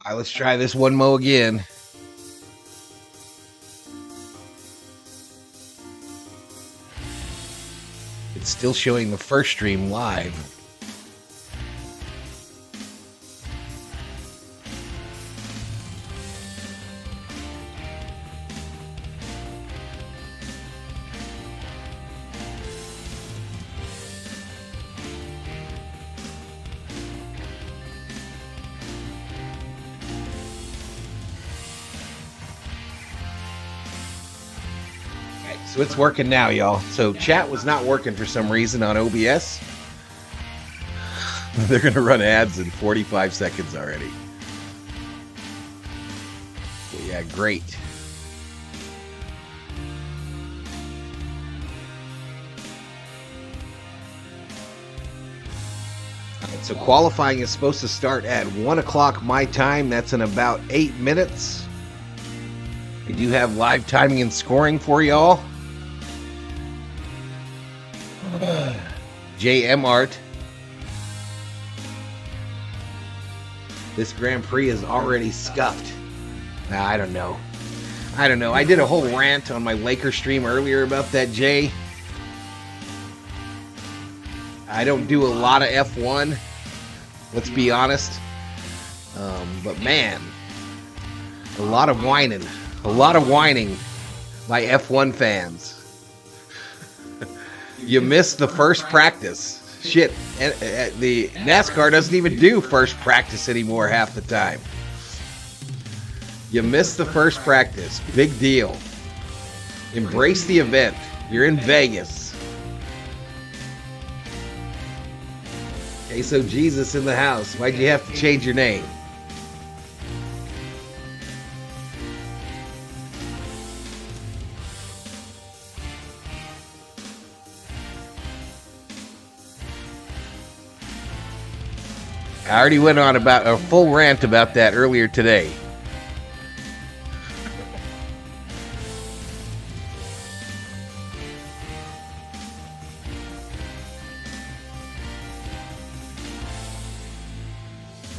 All right, let's try this one mo again. It's still showing the first stream live. So it's working now, y'all. So chat was not working for some reason on OBS. They're going to run ads in 45 seconds already. Well, yeah, great. All right, so qualifying is supposed to start at 1 o'clock my time. That's in about 8 minutes. We do have live timing and scoring for y'all. JM Art. This Grand Prix is already scuffed. Nah, I don't know. I did a whole rant on my Laker stream earlier about that, Jay. I don't do a lot of F1. Let's be honest. But man, a lot of whining. A lot of whining by F1 fans. You missed the first practice. Shit, the NASCAR doesn't even do first practice anymore half the time. You missed the first practice. Big deal. Embrace the event. You're in Vegas. Okay, so Jesus in the house. Why'd you have to change your name? I already went on about a full rant about that earlier today.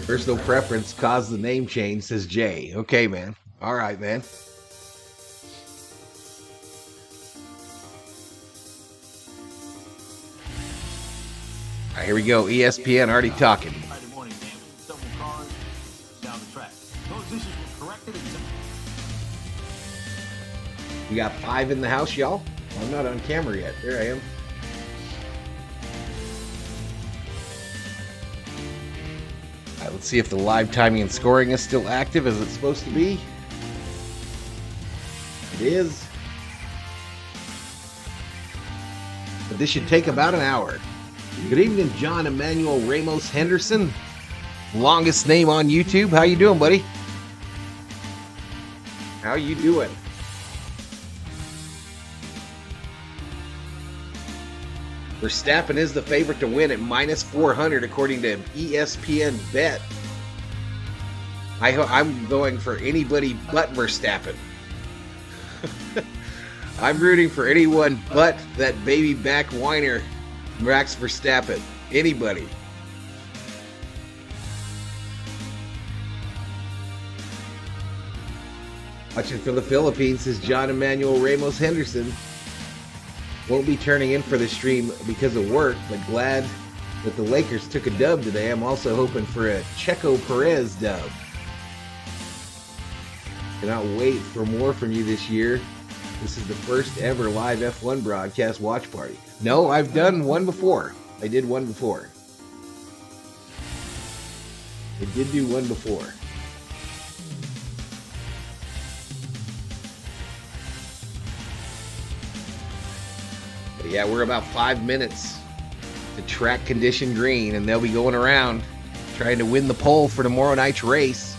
Personal preference caused the name change, says Jay. Okay, man. All right, man. All right, here we go. ESPN already talking. We got 5 in the house, y'all. I'm not on camera yet. There I am. All right, let's see if the live timing and scoring is still active as it's supposed to be. It is. But this should take about an hour. Good evening, John Emmanuel Ramos Henderson. Longest name on YouTube. How you doing, buddy? How you doing? Verstappen is the favorite to win at minus 400 according to ESPN Bet. I'm going for anybody but Verstappen. I'm rooting for anyone but that baby back whiner, Max Verstappen. Anybody. Watching from the Philippines is John Emmanuel Ramos Henderson. Won't be turning in for the stream because of work, but glad that the Lakers took a dub today. I'm also hoping for a Checo Perez dub. Cannot wait for more from you this year. This is the first ever live F1 broadcast watch party. No, I've done one before. I did one before. I did do one before. But yeah, we're about 5 minutes to track condition green, and they'll be going around trying to win the pole for tomorrow night's race.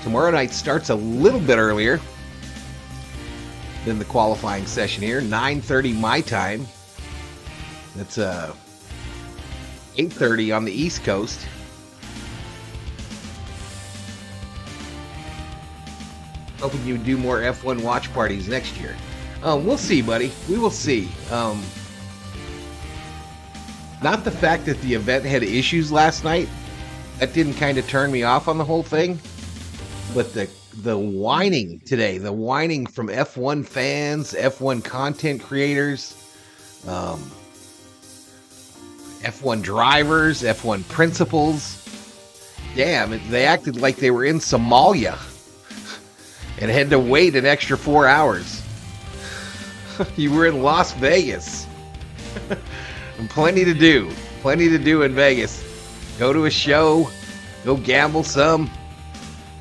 Tomorrow night starts a little bit earlier than the qualifying session here, 9:30 my time. That's 8:30 on the East Coast. Hoping you do more F1 watch parties next year. We'll see, buddy. We will see. Not the fact that the event had issues last night. That didn't kind of turn me off on the whole thing. But the whining today, the whining from F1 fans, F1 content creators, F1 drivers, F1 principals. Damn, they acted like they were in Somalia and had to wait an extra 4 hours. You were in Las Vegas. And plenty to do in Vegas. Go to a show, go gamble some.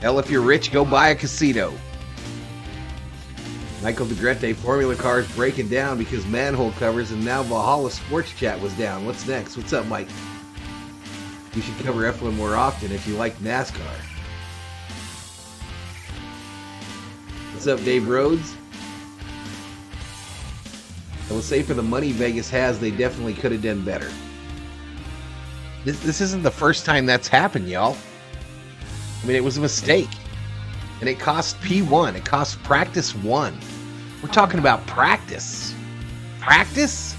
Hell, if you're rich, go buy a casino. Michael DeGrette, Formula Cars breaking down because manhole covers, and now Valhalla Sports Chat was down. What's next? What's up, Mike? You should cover F1 more often if you like NASCAR. What's up, Dave Rhodes? I will say for the money Vegas has, they definitely could have done better. This isn't the first time that's happened, y'all. I mean, it was a mistake. And it cost P1. It cost practice 1. We're talking about practice. Practice?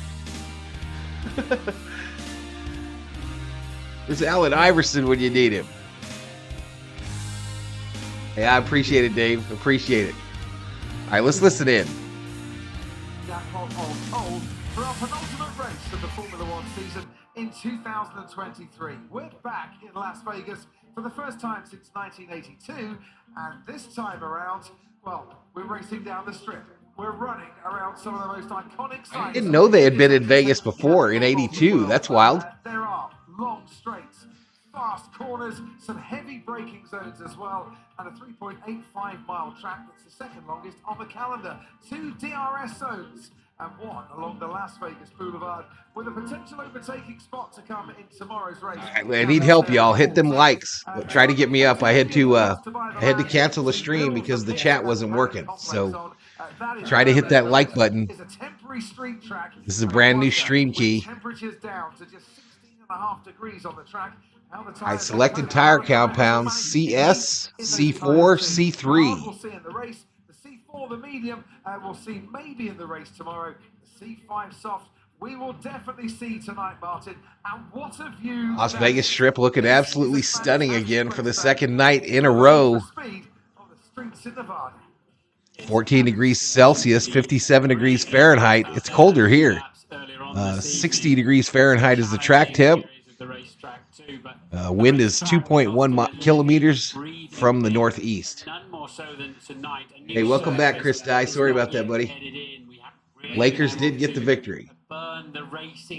There's Allen Iverson when you need him. Hey, I appreciate it, Dave. Appreciate it. All right, let's listen in. For our penultimate race of the Formula One season in 2023. We're back in Las Vegas for the first time since 1982, and this time around, well, we're racing down the strip. We're running around some of the most iconic sites. I didn't know they had been in Vegas before in 82. That's wild. There are long straights, fast corners, some heavy braking zones as well, and a 3.85-mile track that's the second longest on the calendar. 2 DRS zones and 1 along the Las Vegas Boulevard, with a potential overtaking spot to come in tomorrow's race. I need help, y'all. Hit them likes. Try to get me up. I had to cancel the stream because the chat wasn't working. So try to hit that like button. This is a brand new stream key. Temperatures down to just 16.5 degrees on the track. I selected tire compounds CS, C4, C3. We'll see in the race. The C4, the medium, we'll see maybe in the race tomorrow. The C5 soft, we will definitely see tonight, Martin. And what a view! Las Vegas Strip looking absolutely stunning again for the second night in a row. 14 degrees Celsius, 57 degrees Fahrenheit. It's colder here. 60 degrees Fahrenheit is the track temp. Wind is 2.1 kilometers from the northeast. Hey, welcome back, Chris Dye. Sorry about that, buddy. Lakers did get the victory.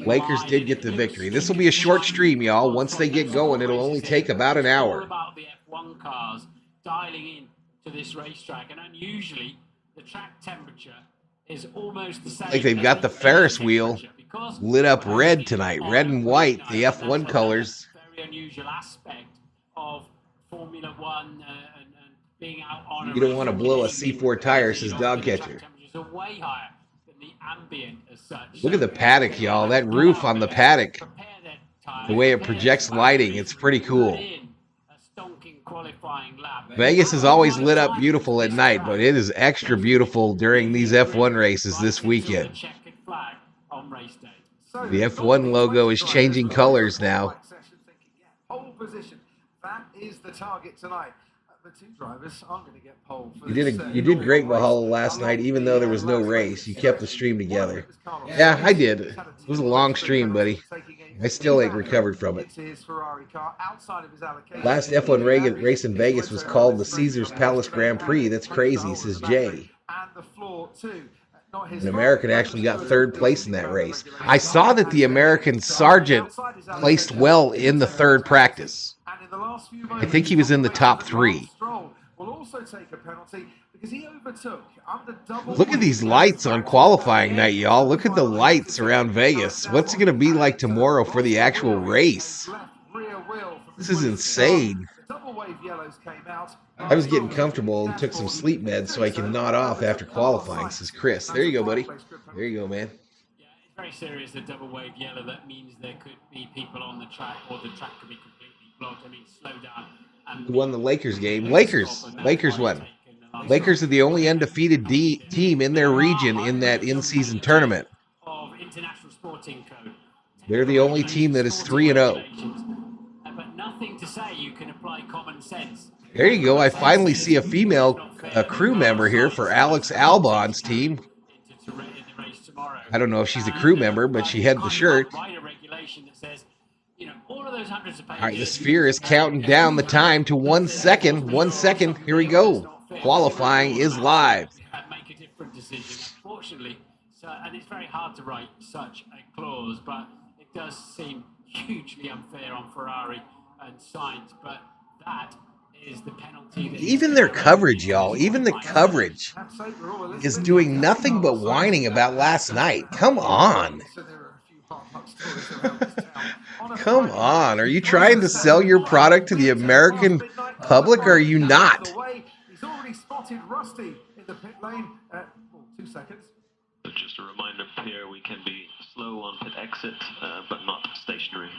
Lakers did get the victory. This will be a short stream, y'all. Once they get going, it'll only take about an hour. About the F1 cars dialing in to this racetrack, and unusually the track temperature is almost the same. Like they've got the Ferris wheel lit up red tonight, red and white, the F1 colors. Very unusual aspect of Formula One and being out on. You don't want to blow a C4 tire, says Dog Catcher. Temperatures are way higher than the ambient as such. Look at the paddock, y'all. That roof on the paddock, the way it projects lighting, it's pretty cool. Vegas is always lit up beautiful at night, but it is extra beautiful during these F1 races this weekend. The F1 logo is changing colors now. Pole position. That is the target tonight. The two drivers aren't going to get pole. You did great, Valhalla, last night, even though there was no race. You kept the stream together. Yeah, I did. It was a long stream, buddy. I still ain't recovered from it. Last F1 race in Vegas was called the Caesars Palace Grand Prix. That's crazy, says Jay. An American actually got third place in that race. I saw that the American Sargent placed well in the third practice. I think he was in the top 3. Look at these lights on qualifying night, y'all. Look at the lights around Vegas. What's it going to be like tomorrow for the actual race? This is insane. I was getting comfortable and took some sleep meds so I can nod off after qualifying, says Chris. There you go, buddy. There you go, man. Yeah, it's very serious, the double wave yellow. That means there could be people on the track, or the track could be completely blocked. I mean, slow down. Who won the Lakers game? Lakers won. Lakers are the only undefeated team in their region in that in-season tournament. They're the only team that is 3-0. But nothing to say you can apply common sense There you go. I finally see a female crew member here for Alex Albon's team. I don't know if she's a crew member, but she had the shirt. All right, the sphere is counting down the time to 1 second. 1 second. Here we go. Qualifying is live. Make a different decision. Unfortunately, and it's very hard to write such a clause, but it does seem hugely unfair on Ferrari and Sainz. But that is the penalty. Even their coverage, y'all, even the coverage is doing nothing but whining about last night. Come on. Come on. Are you trying to sell your product to the American public, or are you not? He's already spotted Rusty in the pit lane. 2 seconds. Just a reminder here, we can be slow on pit exit, but not stationary.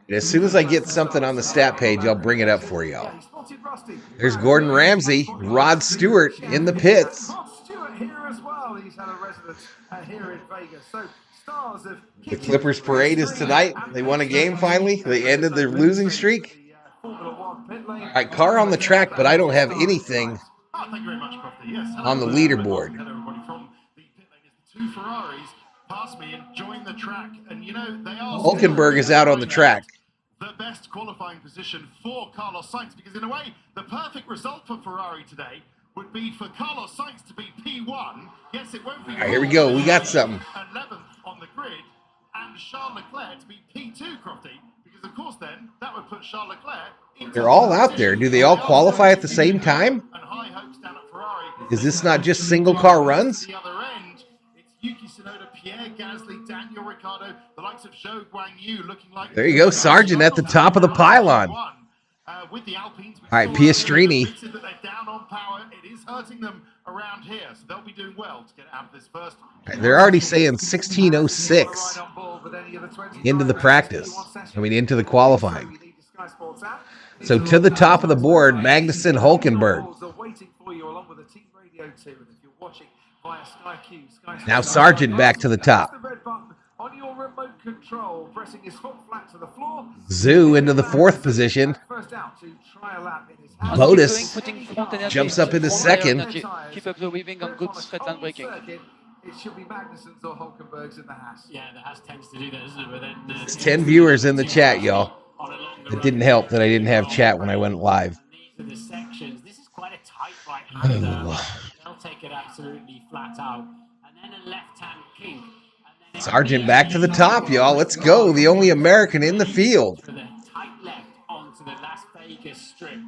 As soon as I get something on the stat page, I'll bring it up for y'all. There's Gordon Ramsay, Rod Stewart in the pits. Rod Stewart here as well. He's had a residence here in Vegas. So stars of The Clippers parade is tonight. They won a game finally. They ended their losing streak. All right, car on the track, but I don't have anything Thank you very much, Crofty. Yes, on the leaderboard. Hello, everybody from the pit lane. The two Ferraris passed me and joined the track, and you know they are. Hulkenberg is out on the track. The best qualifying position for Carlos Sainz, because in a way, the perfect result for Ferrari today would be for Carlos Sainz to be P1. Yes, it won't be. All right, here we go. We got something. 11th on the grid, and Charles Leclerc to be P2, Crofty, because of course then that would put Charles Leclerc. They're all out there. Do they all qualify at the same time? And high hopes down at Ferrari. Is this not just single car runs? The other end, it's Yuki Tsunoda, Pierre Gasly, Daniel Ricciardo, the likes of Zhou Guanyu looking like. There you go, Sargent at the top of the pylon. With the Alpines, All right, Piastrini. that they're down on power. It is hurting them around here, so they'll be doing well to get out of this first. They're already saying 16:06 into the practice. Into the qualifying. So to the top of the board, Magnussen, Hulkenberg. Now Sargent back to the top. Zhu into the fourth position. Bottas jumps up into second. Keep up the weaving on good straight line braking. It should be Magnussen's or Hulkenberg's in the Haas. Yeah, the Haas tends to do that, doesn't it? But then It's 10 viewers in the chat, y'all. It didn't help that I didn't have chat when I went live. These are the sections. This is quite a tight right-hander. They'll take it absolutely flat out. And then a left-hand kink. Sargent back to the top, y'all. Let's go. The only American in the field. For the tight left onto the Las Vegas strip. And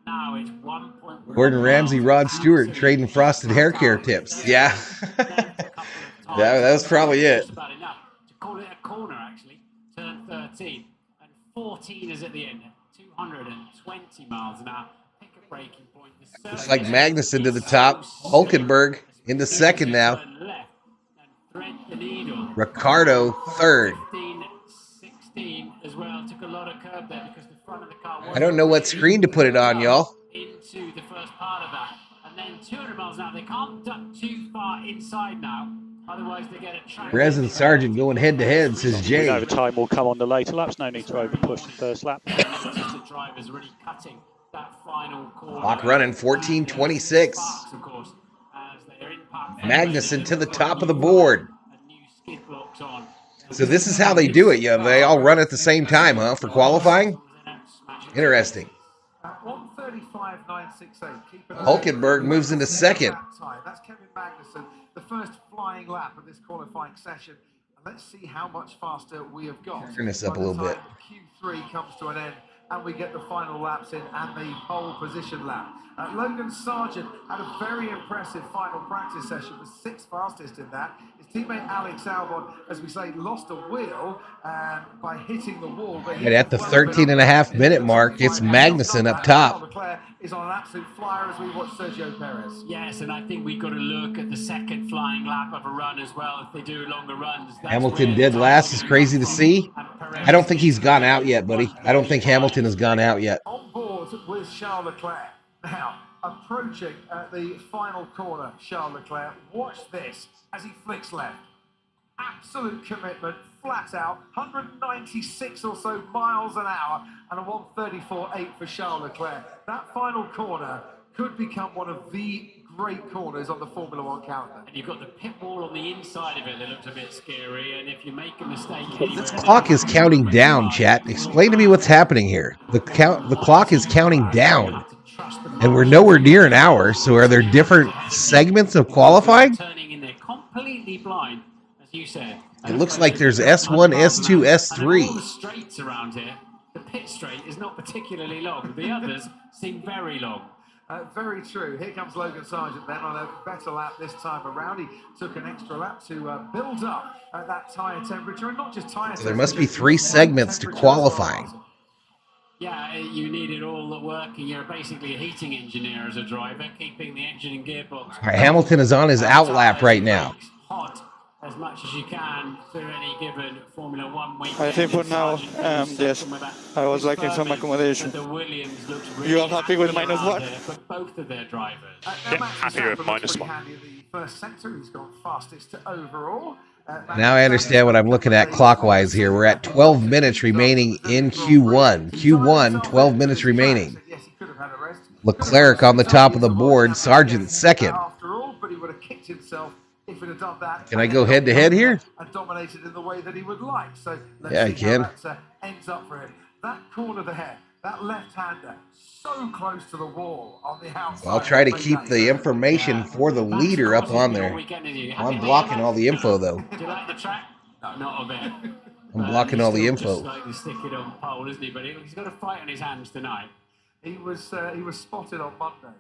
now it's 1.1. Gordon Ramsay, Rod Stewart trading frosted hair care tips. Yeah. That was probably it. Just about enough to call it a corner, actually. Turn 13. 14 is at the end, 220 miles an hour. Pick a breaking point. Looks like Magnussen to the top. Hulkenberg into second now. Ricciardo third. 16 as well. Took a lot of curb there because the front of the car. I don't know what screen to put it on, y'all. Into the first part of that, and then 200 miles an hour. They can't duck too far inside now. Otherwise, they get a track. Perez and Sargent going head to head, says Jay. Overtime will come on the later laps. No need to over push the first lap. The drivers really cutting that final corner. Clock running 14:26. Magnussen to the top of the board. So this is how they do it, yeah. They all run at the same time, huh? For qualifying? Interesting. 1:35.968. Hulkenberg moves into second. That's Kevin Magnussen, the first flying lap of this qualifying session. And let's see how much faster we have got. Turn this up a little bit. Q3 comes to an end and we get the final laps in and the pole position lap. Logan Sargent had a very impressive final practice session, was 6th fastest in that. His teammate Alex Albon, as we say, lost a wheel by hitting the wall. But and at the 13.5-minute mark, it's Magnussen up top. Leclerc is on an absolute flyer as we watch Sergio Perez. Yes, and I think we've got to look at the second flying lap of a run as well. If they do longer runs, Hamilton dead last is crazy to see. I don't think he's gone out yet, buddy. I don't think Hamilton has gone out yet. On board with Charles Leclerc. Now, approaching the final corner, Charles Leclerc. Watch this as he flicks left. absolute commitment, flat out, 196 or so miles an hour, and a 134.8 for Charles Leclerc. That final corner could become one of the great corners on the Formula One calendar. And you've got the pit wall on the inside of it that looks a bit scary, and if you make a mistake... This clock is counting down, chat. Explain to me what's happening here. The clock is counting down, and we're nowhere near an hour, so are there different segments of qualifying? Turning in there completely blind, as you said. It looks like there's S1, S2, S3. All the straights around here, the pit straight is not particularly long. The others seem very long. Very true. Here comes Logan Sargent then on a better lap this time around. He took an extra lap to build up that tyre temperature, and not just tyre temperature. So there must be 3 segments to qualifying. Yeah, you need it all working. You're basically a heating engineer as a driver, keeping the engine and gearbox. All right, Hamilton is on his out lap right now. Hot as much as you can through any given Formula One weekend. I think for now, yes, I was lacking some accommodation. You are happy with -1? For both of their drivers. Yeah, happy with -1. The first sector, he's gone fastest overall. Now I understand what I'm looking at clockwise here. We're at 12 minutes remaining in Q1. Q1, 12 minutes remaining. Leclerc on the top of the board, Sargent second. If it had done that, can I go head to head here? And dominated in the way that he would like. So let's yeah, see I can. How that ends up for him. That corner there, that left-hander, so close to the wall on the outside. Well, I'll try to keep the information for the leader up on there. I'm blocking all the info though. Do you like the track? No, not a bit. I'm blocking all the info. Just like to stick it on pole, isn't he? But he's got a fight on his hands tonight. He was spotted on Monday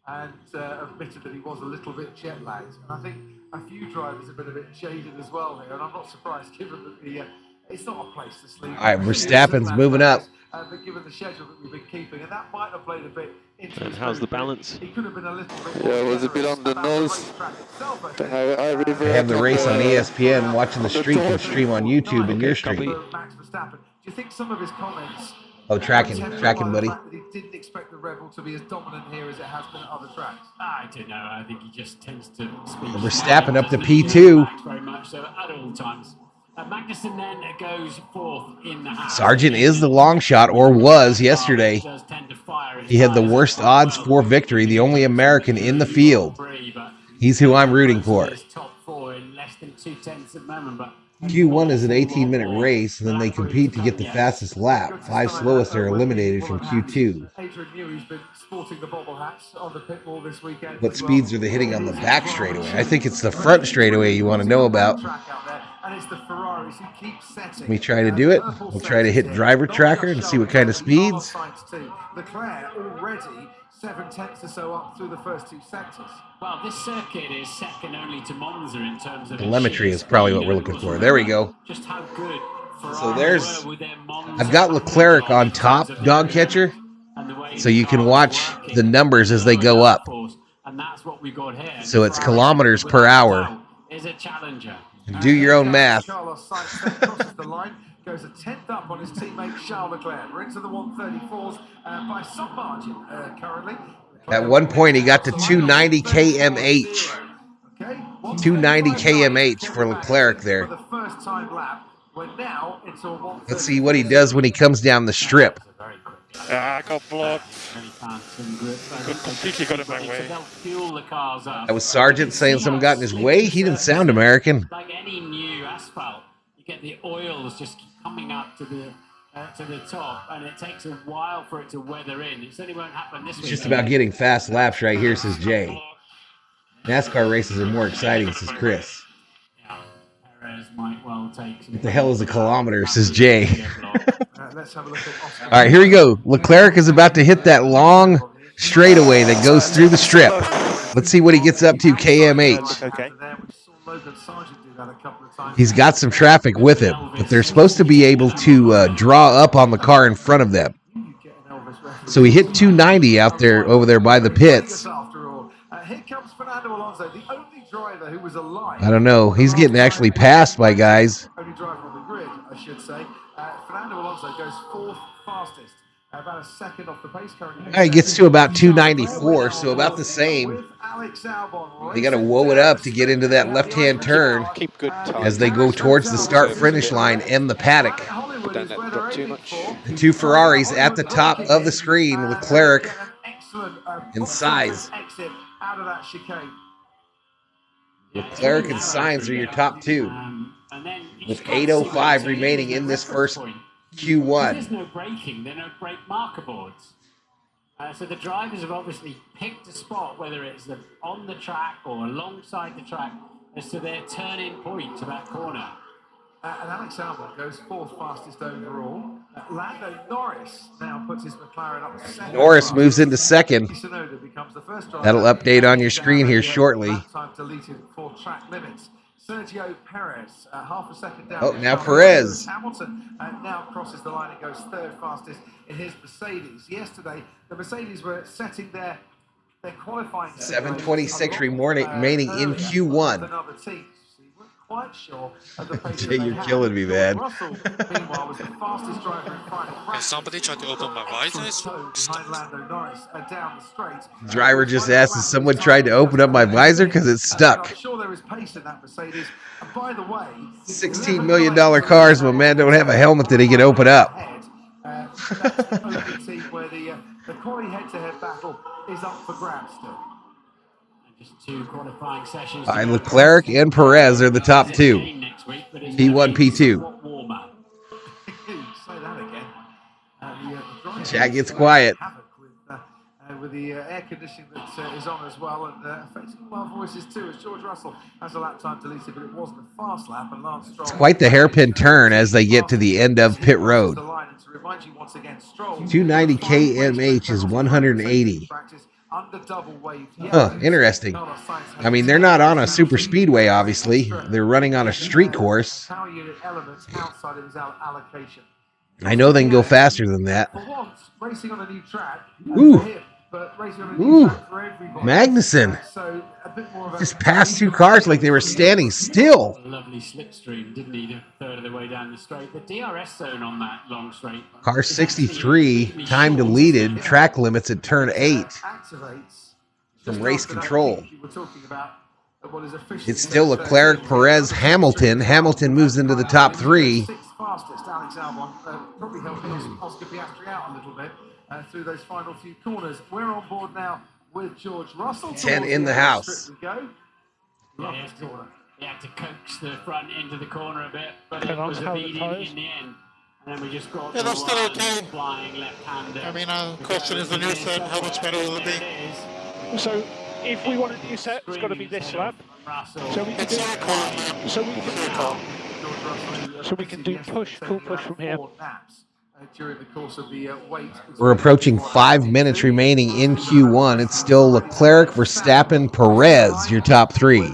and admitted that he was a little bit jet lagged. And I think a few drivers have been a bit jaded as well here, and I'm not surprised given that it's not a place to sleep. All right, Verstappen's moving up. But given the schedule that we've been keeping, and that might have played a bit into And how's the balance? He could have been a little bit Yeah, it was a bit on the nose. I have the race on ESPN, watching the stream on YouTube and your stream. Max Verstappen. Do you think some of his comments... Oh, tracking, buddy. He didn't expect the Red Bull to be as dominant here as it has been at other tracks. I don't know. I think he just tends to speak. Verstappen up to P2. Very much so at all times. Magnussen then goes fourth in the house. Sargent is the long shot, or was yesterday. He had the worst odds for victory, the only American in the field. He's who I'm rooting for. Top 4 in less than 2/10 at the moment, but Q1 is an 18-minute race, and then they compete to get the fastest lap. 5 slowest are eliminated from Q2. What speeds are they hitting on the back straightaway? I think it's the front straightaway you want to know about. Let me try to do it. We'll try to hit driver tracker and see what kind of speeds. Leclerc already 7/10 or so up through the first 2 sectors. Well, this circuit is second only to Monza in terms of telemetry is probably what we're looking for. There we go. Just how good. So there's, I've got Leclerc on top, dog catcher, so you can watch the numbers as they go up. And that's what we got here. So it's kilometers per hour. Is a challenger. Do your own math. Carlos Sainz crosses the line, goes a 10th up on his teammate Charles Leclerc. We're into the 134s by some margin currently. At one point, he got to 290 kmh. 290 kmh for Leclerc there. For the first time lap, we're now into a 134. Let's see what he does when he comes down the strip. I got blocked. Completely got in my way. That was Sargent saying someone got in his way. He didn't sound American. Like any new asphalt, you get the oils just coming up to the top, and it takes a while for it to weather in. It certainly won't happen this week. It's just about getting fast laps right here, says Jay. NASCAR races are more exciting, says Chris. Yeah, Perez might well take. What the hell is a kilometer, says Jay. Let's have a look at Oscar. All right, here we go. Leclerc is about to hit that long straightaway that goes through the strip. Let's see what he gets up to kmh. Okay. He's got some traffic with him, but they're supposed to be able to draw up on the car in front of them. So he hit 290 out there, over there by the pits. Here comes Fernando Alonso, the only driver who was alive. I don't know. He's getting actually passed by guys. Only driver on the grid, I should say. Fernando Alonso goes 4th fastest About a second off the pace currently. It gets to about 294, so about the same. They got to whoa it up to get into that left-hand turn Keep good time. as they go towards the start-finish line and the paddock. But don't let it drop too much. The two Ferraris at the top of the screen, Leclerc and Sainz. Leclerc and Sainz are your top two, with 8:05 remaining in this first Q1. There's no braking, there are no brake marker boards. So the drivers have obviously picked a spot, whether it's on the track or alongside the track, as to their turn-in point to that corner. And Alex Albon goes fourth fastest overall. Lando Norris now puts his McLaren up second. Norris moves into second. That'll update on your screen here shortly. Time deleted for track limits. Sergio Perez, half a second down. Oh, now Perez. Hamilton now crosses the line and goes third fastest in his Mercedes. Yesterday, the Mercedes were setting their qualifying. 7:26 remaining in Q1. Another team. Quite sure of the pace You're killing me, man. Russell, meanwhile, was the fastest driver in final. Somebody tried to open my visors. Lando Norris down the straight. Driver just asked if someone tried to open up my visor because it's stuck. I'm sure there is pace in that Mercedes. And by the way, $16 million cars, my man don't have a helmet that he can open up. That's the only team where the quarry head-to-head battle is up for grabs still. Just two qualifying sessions. Leclerc and Perez are the top two. P1, P2. Say that again. Chat gets quiet. With the air conditioning that is on as well, and affecting well voices too, as George Russell has a lap time deleted, but it wasn't a fast lap, and Lance Stroll. It's quite the hairpin turn as they get to the end of pit road. 290 kmh is 180. Interesting. I mean, they're not on a super speedway, obviously. They're running on a street course. I know they can go faster than that. Ooh. Ooh. Magnussen just passed two cars like they were standing still. Lovely slipstream, didn't he? A third of the way down the straight. The DRS zone on that long straight. Car 63, time deleted, track limits at turn 8 from race control. It's still Leclerc, Perez, Hamilton. Hamilton moves into the top 3. Fastest, Alex Albon, probably helping Oscar Piastri out a little bit through those final few corners. We're on board now with George Russell. 10 in the house. Yeah, he had to coax the front into the corner a bit, but it was obedient in the end. And then we just got that's still okay. Flying left-hander. I mean, question is the new set, how much better will it be? So, if we want a new set, it's got to be this lap. So we can do, so we can do push, full push from here. During the course of the wait. We're approaching 5 minutes remaining in Q1. It's still Leclerc, Verstappen, Perez, your top 3.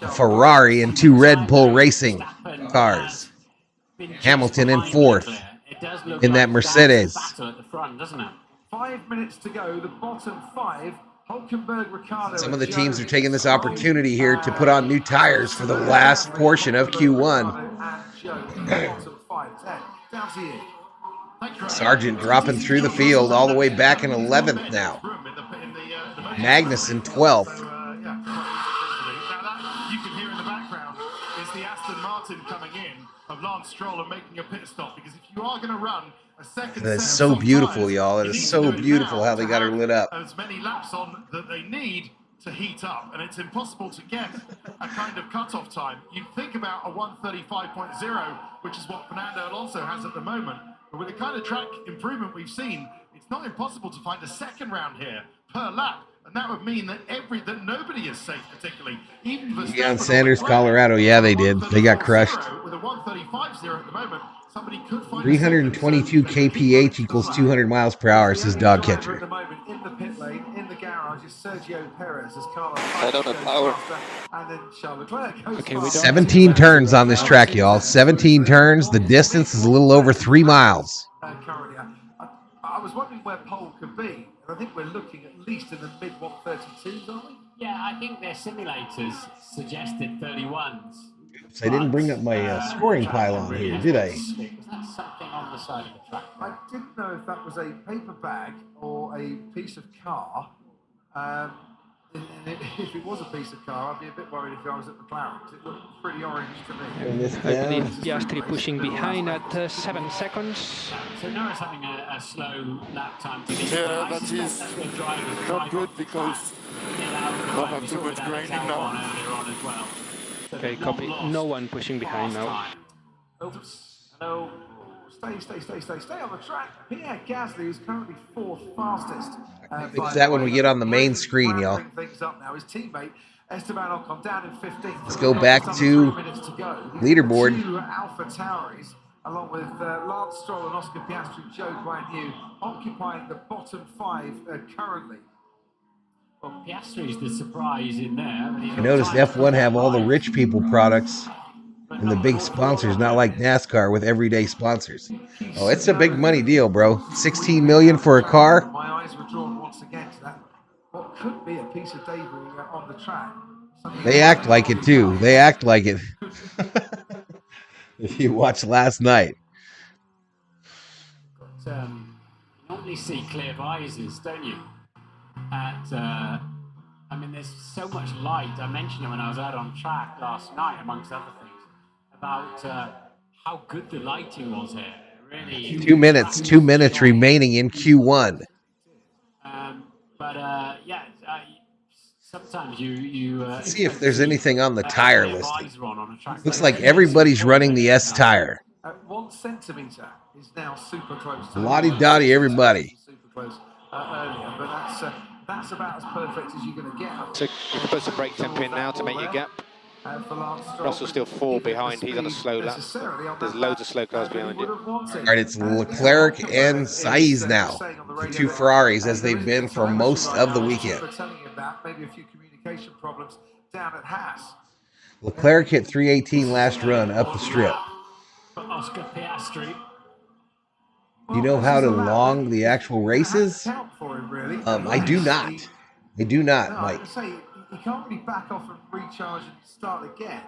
A Ferrari and 2 Red Bull Racing cars. Hamilton in 4th in that Mercedes. 5 minutes to go, the bottom 5. Hulkenberg, Ricardo. Some of the teams are taking this opportunity here to put on new tires for the last portion of Q1. Sargent dropping through the field all the way back in 11th now. Magnussen 12th. You can hear in the background is the Aston Martin coming in of Lance Stroll and making a pit stop, because if you are going to run a second, That is so beautiful, y'all. It is so beautiful how they got her lit up. As many laps on that they need to heat up, and it's impossible to get a kind of cut-off time. You'd think about a 1:35.0, which is what Fernando Alonso has at the moment, but with the kind of track improvement we've seen, it's not impossible to find a second round here per lap, and that would mean that nobody is safe, particularly. Even Deion Sanders, Colorado, yeah, they did. They got crushed. With a 1:35.0 at the moment, somebody could find 322 kph equals 200 miles per hour, says Dog Catcher. At the moment, in the pit lane, in the garage, is Sergio Perez as Carlos. I don't have power. And then Charles Leclerc goes Okay, we don't 17 turns on this track, y'all. 17 turns. The distance is a little over 3 miles. Currently, I was wondering where pole could be, and I think we're looking at least in the mid-132s, aren't we? Yeah, I think their simulators suggested 31s. So I didn't bring up my scoring pylon here, did I? Was that something on the side of the track? I didn't know if that was a paper bag or a piece of car. If it was a piece of car, I'd be a bit worried if I was at McLaren, because it looked pretty orange to me. I believe Piastri pushing behind at 7 seconds. So Norris having a slow lap time. Yeah, that is not good because not have too much graining now. Okay, copy. No one pushing behind now. Hello. Stay on the track. Pierre Gasly is currently 4th fastest. Fix that when we get on the main screen, y'all. Things up now. His teammate Esteban Ocon down in 15th. Let's go back to leaderboard. 2 Alpha Tauris, along with Lance Stroll and Oscar Piastri, Joe Guanyu, occupying the bottom 5 currently. Well, Piastri's the surprise in there. I noticed F1 have all the rich people products and the big sponsors, not like NASCAR with everyday sponsors. Oh, it's a big money deal, bro. $16 million for a car. My eyes were drawn once again to that. What could be a piece of debris on the track. They act like it too. They act like it. If you watched last night. You normally see clear visors, don't you? I mean, there's so much light. I mentioned it when I was out on track last night, amongst other things, about how good the lighting was here. Really. 2 minutes. 2 minutes remaining in Q1. Sometimes you Let's see if there's anything on the tire listing. Looks like everybody's running the S tire. 1 centimeter is now super close to Lottie-dottie, everybody. super close earlier, but that's about as perfect as you're going to get. So you can put some brake temp in now to make your gap. Russell's still 4 behind. He's on a slow lap. There's loads of slow cars behind him. All right, it's Leclerc and Sainz now. The 2 Ferraris, as they've been for most of the weekend. Maybe a few communication problems down at Haas. Leclerc hit 318 last run up the strip. Oscar Piastri. Do you know how to long the actual races? I do not. I do not, Mike. You can't really back off and recharge and start again.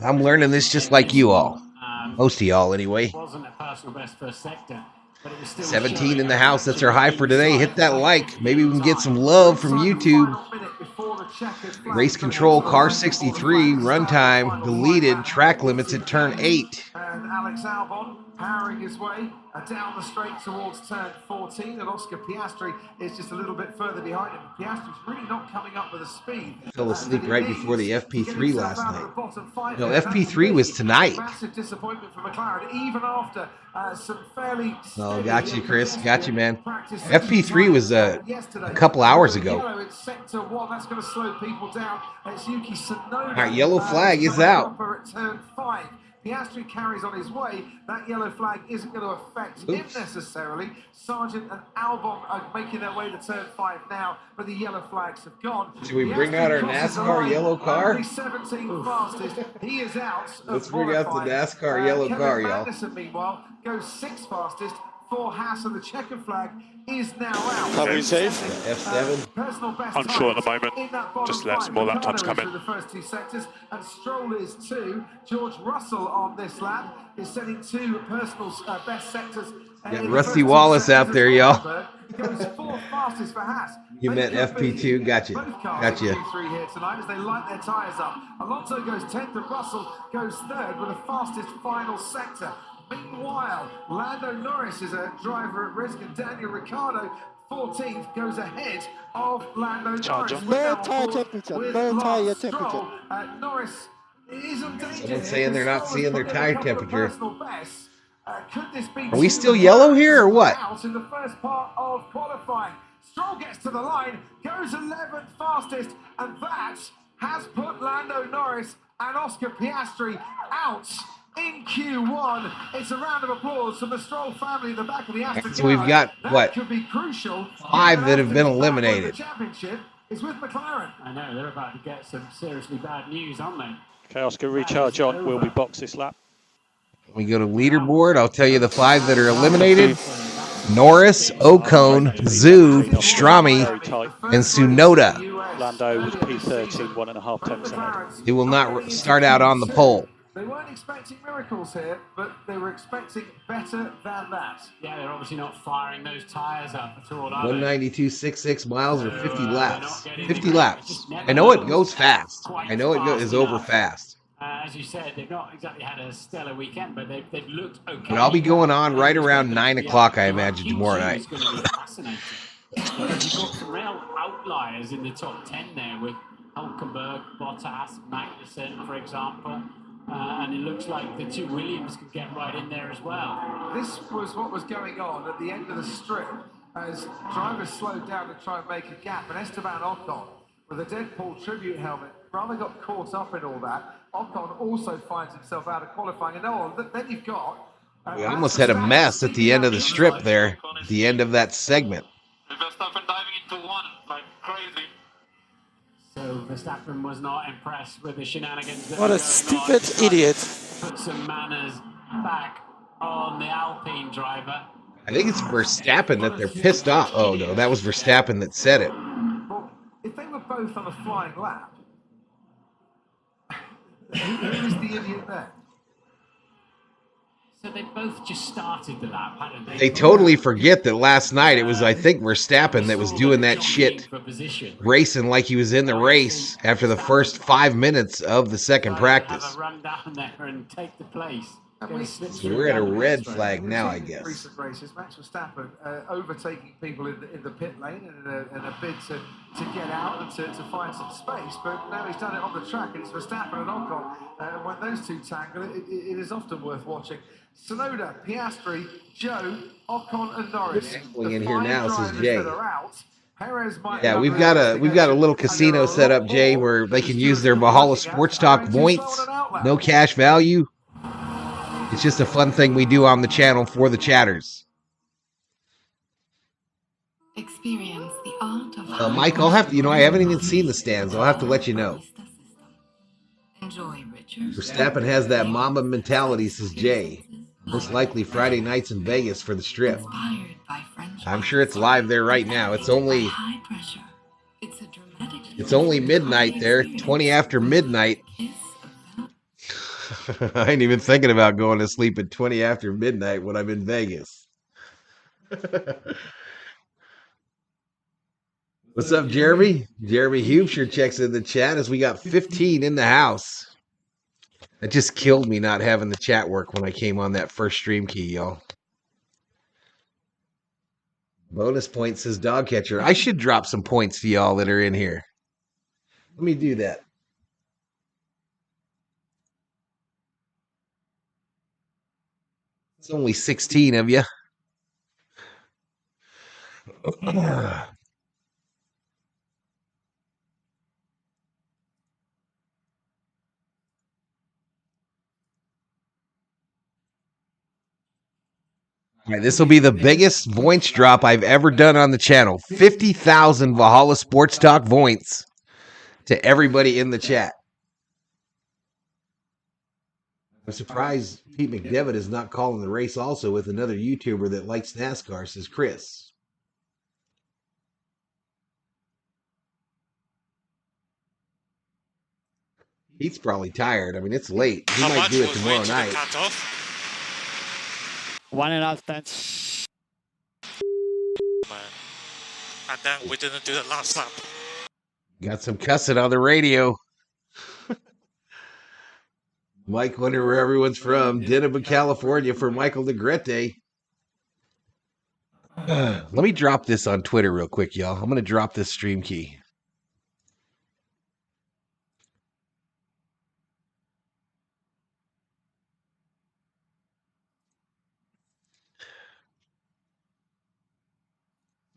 I'm learning this just like you all. Most of y'all, anyway. Wasn't a personal best first sector, but it was still 17 in the house. That's our high for today. Hit that like. Maybe we can get some love from YouTube. Race control, car 63, runtime, deleted, track limits at turn 8. And Alex Albon powering his way down the straight towards turn 14, and Oscar Piastri is just a little bit further behind him. Piastri's really not coming up with the speed. Fell asleep right before the FP3 last night. No, FP3 was tonight. Massive disappointment for McLaren, even after some fairly. Oh, got you, Chris. Got you, man. FP3 was a couple hours ago. It's sector 1. That's going to slow people down. It's Yuki Tsunoda. All right, yellow flag is out. At turn 5. Piastri carries on his way. That yellow flag isn't going to affect him necessarily. Sargent and Albon are making their way to turn 5 now, but the yellow flags have gone. Should we bring out our NASCAR yellow car? Only 17 fastest. He is out. Let's bring out the NASCAR yellow car, y'all. Magnussen, meanwhile, goes 6th fastest for Haas, and the checkered flag is now out. Are we safe? F7. Unsure at the moment. Just let some more lap times come in. The first 2 sectors, and Stroll is 2. George Russell on this lap is setting 2 personal best sectors. Got Rusty Wallace out there, y'all. Goes 4th fastest for Haas. You meant FP2. Gotcha. Gotcha. Q3 here tonight as they light their tyres up. Alonso goes 10th, and Russell goes 3rd with the fastest final sector. Meanwhile, Lando Norris is a driver at risk, and Daniel Ricciardo, 14th, goes ahead of Lando Norris. Low tire temperature. Low tire temperature. Norris is in danger. Someone's saying they're not seeing their tire temperature. Could this be Are we still yellow here or what? Out in the first part of qualifying. Stroll gets to the line, goes 11th fastest, and that has put Lando Norris and Oscar Piastri out in Q1. It's a round of applause from the Stroll family in the back of the Aston. So we've got, what, could be crucial. 5 that have been eliminated. The championship is with McLaren. I know, they're about to get some seriously bad news, aren't they? Okay, Oscar, recharge on. Will we box this lap? We go to leaderboard. I'll tell you the 5 that are eliminated. Norris, Ocon, Zhu, Strami, and Tsunoda. Lando was P13, 1.5 tenths ahead. He will not start out on the pole. They weren't expecting miracles here, but they were expecting better than that. Yeah, they're obviously not firing those tyres up at all, are 192.66 miles or 50 laps. 50 It laps. just never I know it goes goes fast. quite I know it fast is over enough. fast. As you said, they've not exactly had a stellar weekend, but they've looked okay. But I'll be going on right around 9 o'clock, I imagine, tomorrow night. It's going to be fascinating because you've got some real outliers in the top 10 there with Hulkenberg, Bottas, Magnussen, for example. And it looks like the two Williams could get right in there as well. This was what was going on at the end of the strip as drivers slowed down to try and make a gap, and Esteban Ocon, with a Deadpool tribute helmet, rather got caught up in all that. Ocon also finds himself out of qualifying, and then you've got... We almost had a mess at the end of the strip there, at the end of that segment. Verstappen diving into one like crazy. So Verstappen was not impressed with the shenanigans. What a stupid idiot. Put some manners back on the Alpine driver. I think it's Verstappen that they're pissed off. Oh, no, that was Verstappen that said it. Well, if they were both on a flying lap, who is the idiot there? So they both just started the lap, hadn't they? They totally forget that last night it was, I think, Verstappen that was doing that shit, racing like he was in the race after the first 5 minutes of the second practice. Have a run down there and take the place. So we're at a red flag now, I guess. Recent races, Max Verstappen overtaking people in the pit lane in a bid to get out and to find some space, but now he's done it on the track, and it's Verstappen and Ocon. When those two tangle, it is often worth watching. Sonoda, Piastri, Joe, Ocon, and Norris. In here now, says Jay. Yeah, we've got a little casino set up, Jay, where they can use their Valhalla Sports Talk points. No cash value. It's just a fun thing we do on the channel for the chatters. Experience the art of Mike, I'll have to, I haven't even seen the stands. I'll have to let you know. Enjoy Richard. Verstappen has that Mamba mentality, says Jay. Most likely Friday nights in Vegas for the strip. I'm sure it's live there right now. It's only midnight there, 20 after midnight. I ain't even thinking about going to sleep at 20 after midnight when I'm in Vegas. What's up, Jeremy? Jeremy Hubsher checks in the chat as we got 15 in the house. That just killed me not having the chat work when I came on that first stream key, y'all. Bonus point says dog catcher. I should drop some points to y'all that are in here. Let me do that. It's only 16 of you. All right, this will be the biggest points drop I've ever done on the channel. 50,000 Valhalla Sports Talk points to everybody in the chat. I'm surprised Pete McDevitt is not calling the race also with another YouTuber that likes NASCAR, says Chris. Pete's probably tired. I mean, it's late. He might do it tomorrow night. 1.5 tenths. And then we didn't do the last lap. Got some cussing on the radio. Mike, wonder where everyone's from. Denham, California for Michael Negrete. Let me drop this on Twitter real quick, y'all. I'm going to drop this stream key.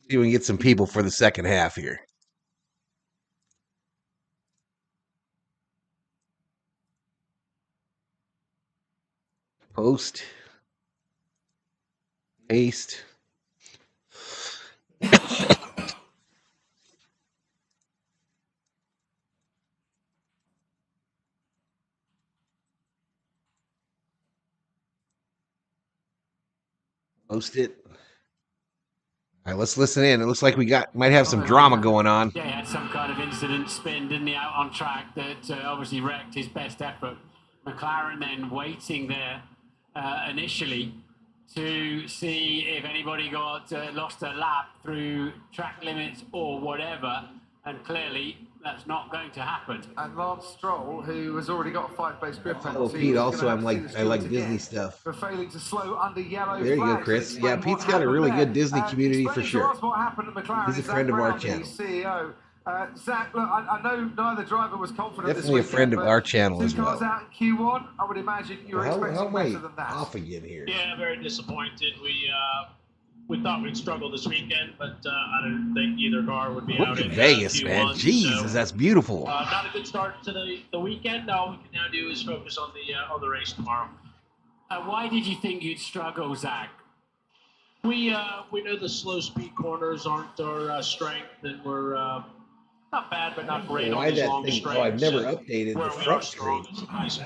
See if we can get some people for the second half here. Post. Paste. Post it. All right, let's listen in. It looks like we might have some drama going on. Yeah, he had some kind of incident spin, didn't he, out on track that obviously wrecked his best effort. McLaren then waiting there initially to see if anybody got lost a lap through track limits or whatever, and clearly that's not going to happen. And Lance Stroll, who has already got a 5-base grid penalty. Oh, Pete, also I like Disney stuff. For failing to slow under yellow there you go, Chris. Yeah, Pete's got a really good Disney community for sure. What happened to McLaren. He's a friend of our channel. CEO. Zach, look, I know neither driver was confident. Definitely a friend of our channel as well. Out in Q1, I would imagine you were expecting better than that. Off again here. Yeah, very disappointed. We thought we'd struggle this weekend, but I didn't think either car would be out in Vegas, Q1, man. Jesus, so, that's beautiful. Not a good start to the weekend. All we can now do is focus on the race tomorrow. Why did you think you'd struggle, Zach? We know the slow speed corners aren't our strength, and we're not bad, but not great on these long straights. Oh, I've never updated the front screen.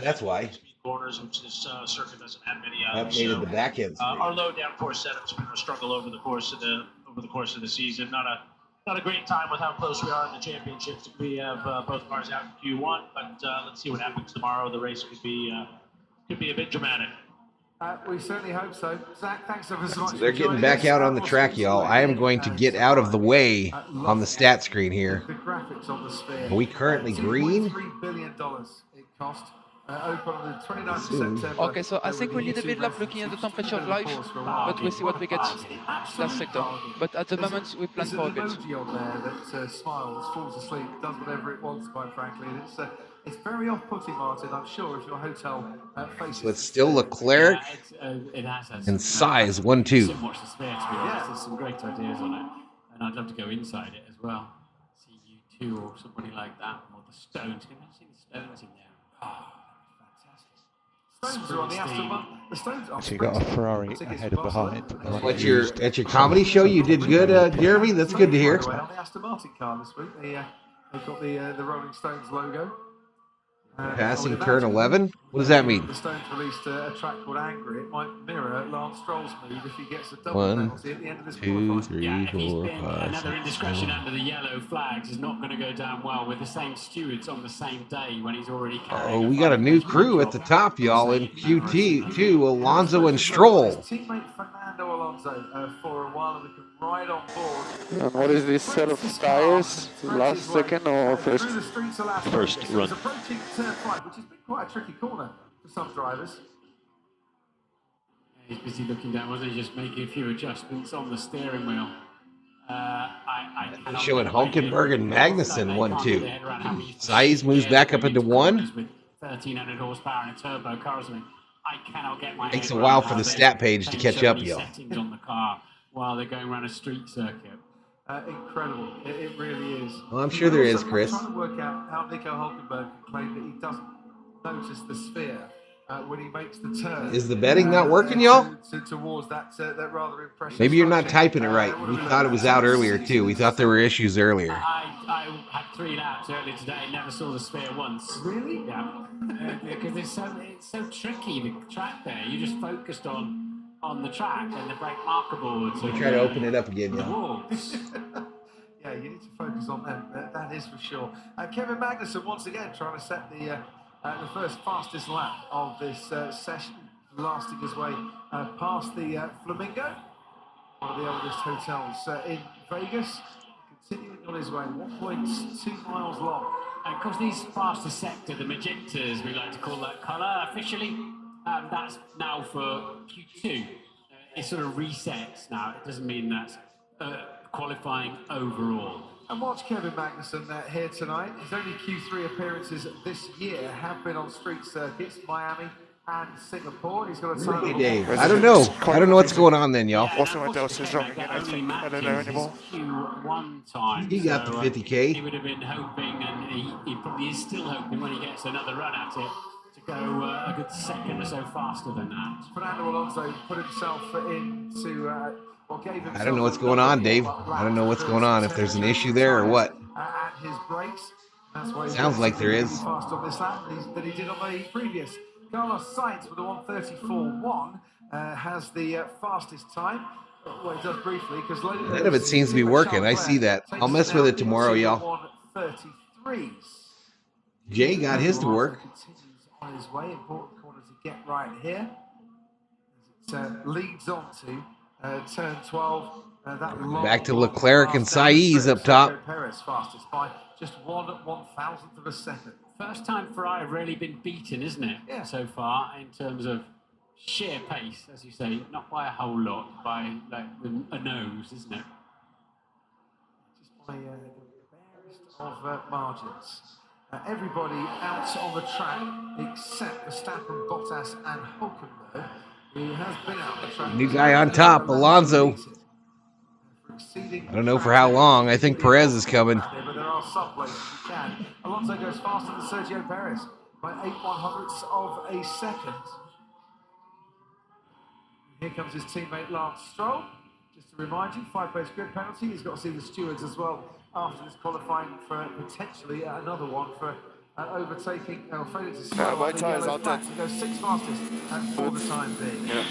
That's why. Corners, which this circuit doesn't have many of. Updated the back end. Our low downforce setup's been a struggle over the course of the season. Not a great time with how close we are in the championships. We have both cars out in Q1, but let's see what happens tomorrow. The race could be a bit dramatic. We certainly hope so. Zach, thanks ever so much. They're getting back out on the track, y'all. I am going to get out of the way on the stat screen here. The graphics on the sphere. Are we currently green? $2.3 billion it cost. Open on the 29th of September. Okay, so I think we need a build-up looking at the temperature of life, but we'll see what we get last sector. But at the moment, we plan for a bit. There's an emoji on there that smiles, falls asleep, does whatever it wants, quite frankly. And it's very off-putting, Martin, I'm sure, if your hotel faces... So it's still Leclerc and size 1-2. Watch the sphere, to be honest. There's some great ideas on it. And I'd love to go inside it as well. See you 2 or somebody like that, or the Stones. Can you imagine the Stones in there? Oh. Stones are on the Aston Martin. The Stones are. So you got a Ferrari ahead of behind. At your comedy show, you did good, Jeremy. That's good to hear. On the Aston Martin car this week, they've got the Rolling Stones logo. Passing turn 11? What does that mean? The Stones released a track called Angry. It might mirror Lance Stroll's mood if he gets a double penalty at the end of this qualifying. 2, 3, 4, 5. Another indiscretion under the yellow flags is not going to go down well with the same stewards on the same day when he's already carrying. Oh, we got a new crew at the top, y'all, in QT too. Alonso and Stroll. Teammate Fernando Alonso for a while, and we can ride on board. And what is this set of tires? Last second or first? First run. Approaching turn 5, which has been quite a tricky corner for some drivers. He's busy looking down, wasn't he? Just making a few adjustments on the steering wheel. Showing Hulkenberg and Magnussen 1-2. Sainz moves back up into 1. With 1,300 horsepower and a turbo car, I cannot get my Takes a while for the stat page to catch up, y'all. Settings on the car while they're going around a street circuit. Incredible. It really is. Well, I'm sure there is, Chris. I'm trying to work out how Nico Hulkenberg can claim that he doesn't notice the sphere when he makes the turn. Is the betting not working, y'all? Towards that rather impressive. Maybe you're not typing it right. We thought it was out earlier, too. We thought there were issues earlier. I had 3 laps earlier today, never saw the sphere once. Really? Yeah. Because it's so tricky, the track there. You just focused on the track and the brake marker boards. We try to open it up again, y'all. Yeah, you need to focus on them. That is for sure. Kevin Magnussen once again trying to set the first fastest lap of this session, lasting his way past the Flamingo, one of the oldest hotels in Vegas. Continuing on his way, 1.2 miles long. And of course, these fastest sector, the magentas, we like to call that colour officially. That's now for Q2. It sort of resets now. It doesn't mean that's qualifying overall. And watch Kevin Magnussen here tonight. His only Q3 appearances this year have been on street circuits, Miami and Singapore. He's got a time. Hey, Dave. I don't know. I don't know what's going on then, y'all. What's what else is wrong again, I think. I don't know anymore. Q1 time. He got the 50K. He would have been hoping, and he probably is still hoping when he gets another run at it, to go a good second or so faster than that. Fernando Alonso put himself into what gave himself. I don't know what's going on, Dave. I don't know what's going on. If there's an issue there or what. And his brakes. That's why sounds like there is. Fast on this lap that he did on the previous. Carlos Sainz with a 1:34.1 has the fastest time. Well, it does briefly because None of it seems to be working. I see that. I'll mess with it tomorrow, y'all. 133s. Jay got his to work. Continues on his way. Important corner to get right here. As it leads on to turn 12. Back to Leclerc and Saez up top. Perez fastest by just 1/1000th of a second. First time Ferrari have really been beaten, isn't it? Yeah. So far, in terms of sheer pace, as you say, not by a whole lot, by like a nose, isn't it? Just by the barest of margins. Everybody out on the track except Verstappen, Bottas, and Hulkenberg, who has been out the track. New guy on top, Alonso. I don't know for how long. I think Perez is coming. But there are some places you can. Alonso goes faster than Sergio Perez by 8/100ths of a second. Here comes his teammate Lance Stroll. Just to remind you, 5-place grid penalty. He's got to see the stewards as well after this qualifying for potentially another one for overtaking failure to slow. My tyres are dead. He goes 6th fastest for the time being. Yeah.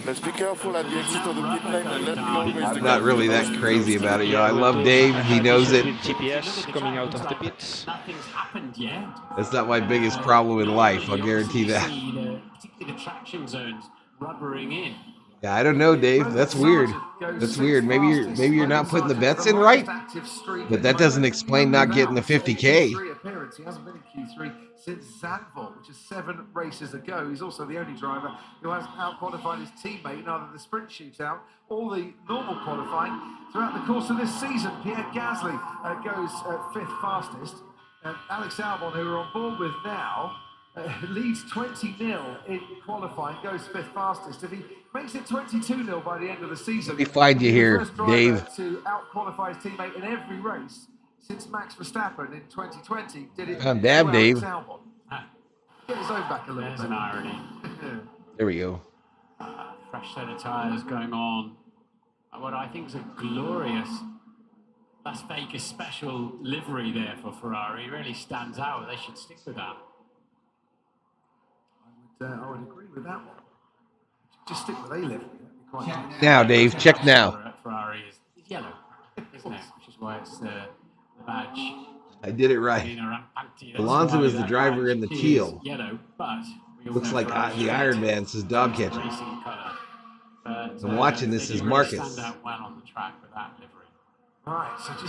Let's be careful at the exit of the pit lane and let me always. I'm not really that crazy about it, y'all. I love Dave. He knows it. GPS coming out of the pits. Nothing's happened yet. That's not my biggest problem in life. I'll guarantee that. Particularly the traction zones rubbering in. Yeah, I don't know, Dave. That's weird. That's weird. Maybe you're not putting the bets in right, but that doesn't explain not getting the 50K. He hasn't been in Q3 since Zandvoort, which is 7 races ago. He's also the only driver who has out-qualified his teammate in either the sprint shootout or the normal qualifying throughout the course of this season. Pierre Gasly goes 5th fastest. Alex Albon, who we're on board with now, leads 20-0 in qualifying, goes 5th fastest. If he makes it 22-0 by the end of the season, Let me find you here, Dave. To out-qualify his teammate in every race since Max Verstappen in 2020 did it. I'm damn, Dave. Get his own back a little bit. There's an irony. There we go. Fresh set of tyres going on. What I think is a glorious Las Vegas special livery there for Ferrari. It really stands out. They should stick with that. I would agree with that one. Just stick with A-livery. Now, Dave, check now. Ferrari is yellow, isn't it? Which is why it's the badge. I did it right. Alonso is the driver in the teal. Yellow, but looks like the Iron Man says dog catcher. I'm watching this as Marcus. Stand out well on the track with that livery.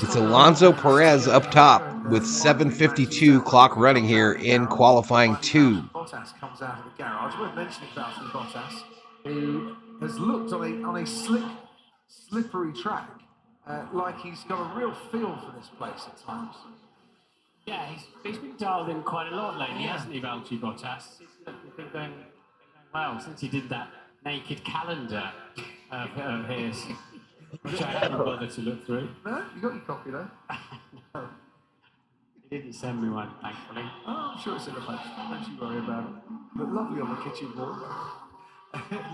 It's Alonso Perez up top with 7:52 clock running here in qualifying 2. Bottas comes out of the garage. Worth mentioning about Bottas, who has looked on a slippery track, like he's got a real feel for this place at times. Yeah, he's been dialed in quite a lot lately, hasn't he, Valtteri Bottas? He's been going well since he did that naked calendar of his, which I haven't bothered to look through. No, you got your copy though. No. He didn't send me one, thankfully. Oh, I'm sure it's in the post. Don't you worry about it. But lovely on the kitchen wall.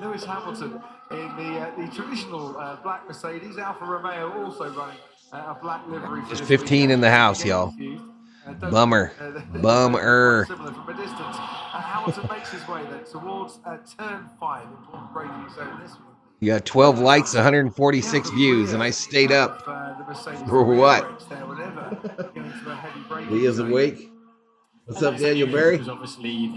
Lewis Hamilton in the traditional black Mercedes. Alfa Romeo also running a black livery. There's 15 in the house, y'all. Bummer. Bummer. Similar from a distance. Hamilton makes his way then towards turn 5, important braking zone this one. You got 12 likes, 146 views, and I stayed up. For what? Leah's awake. What's up, Daniel Berry? Because obviously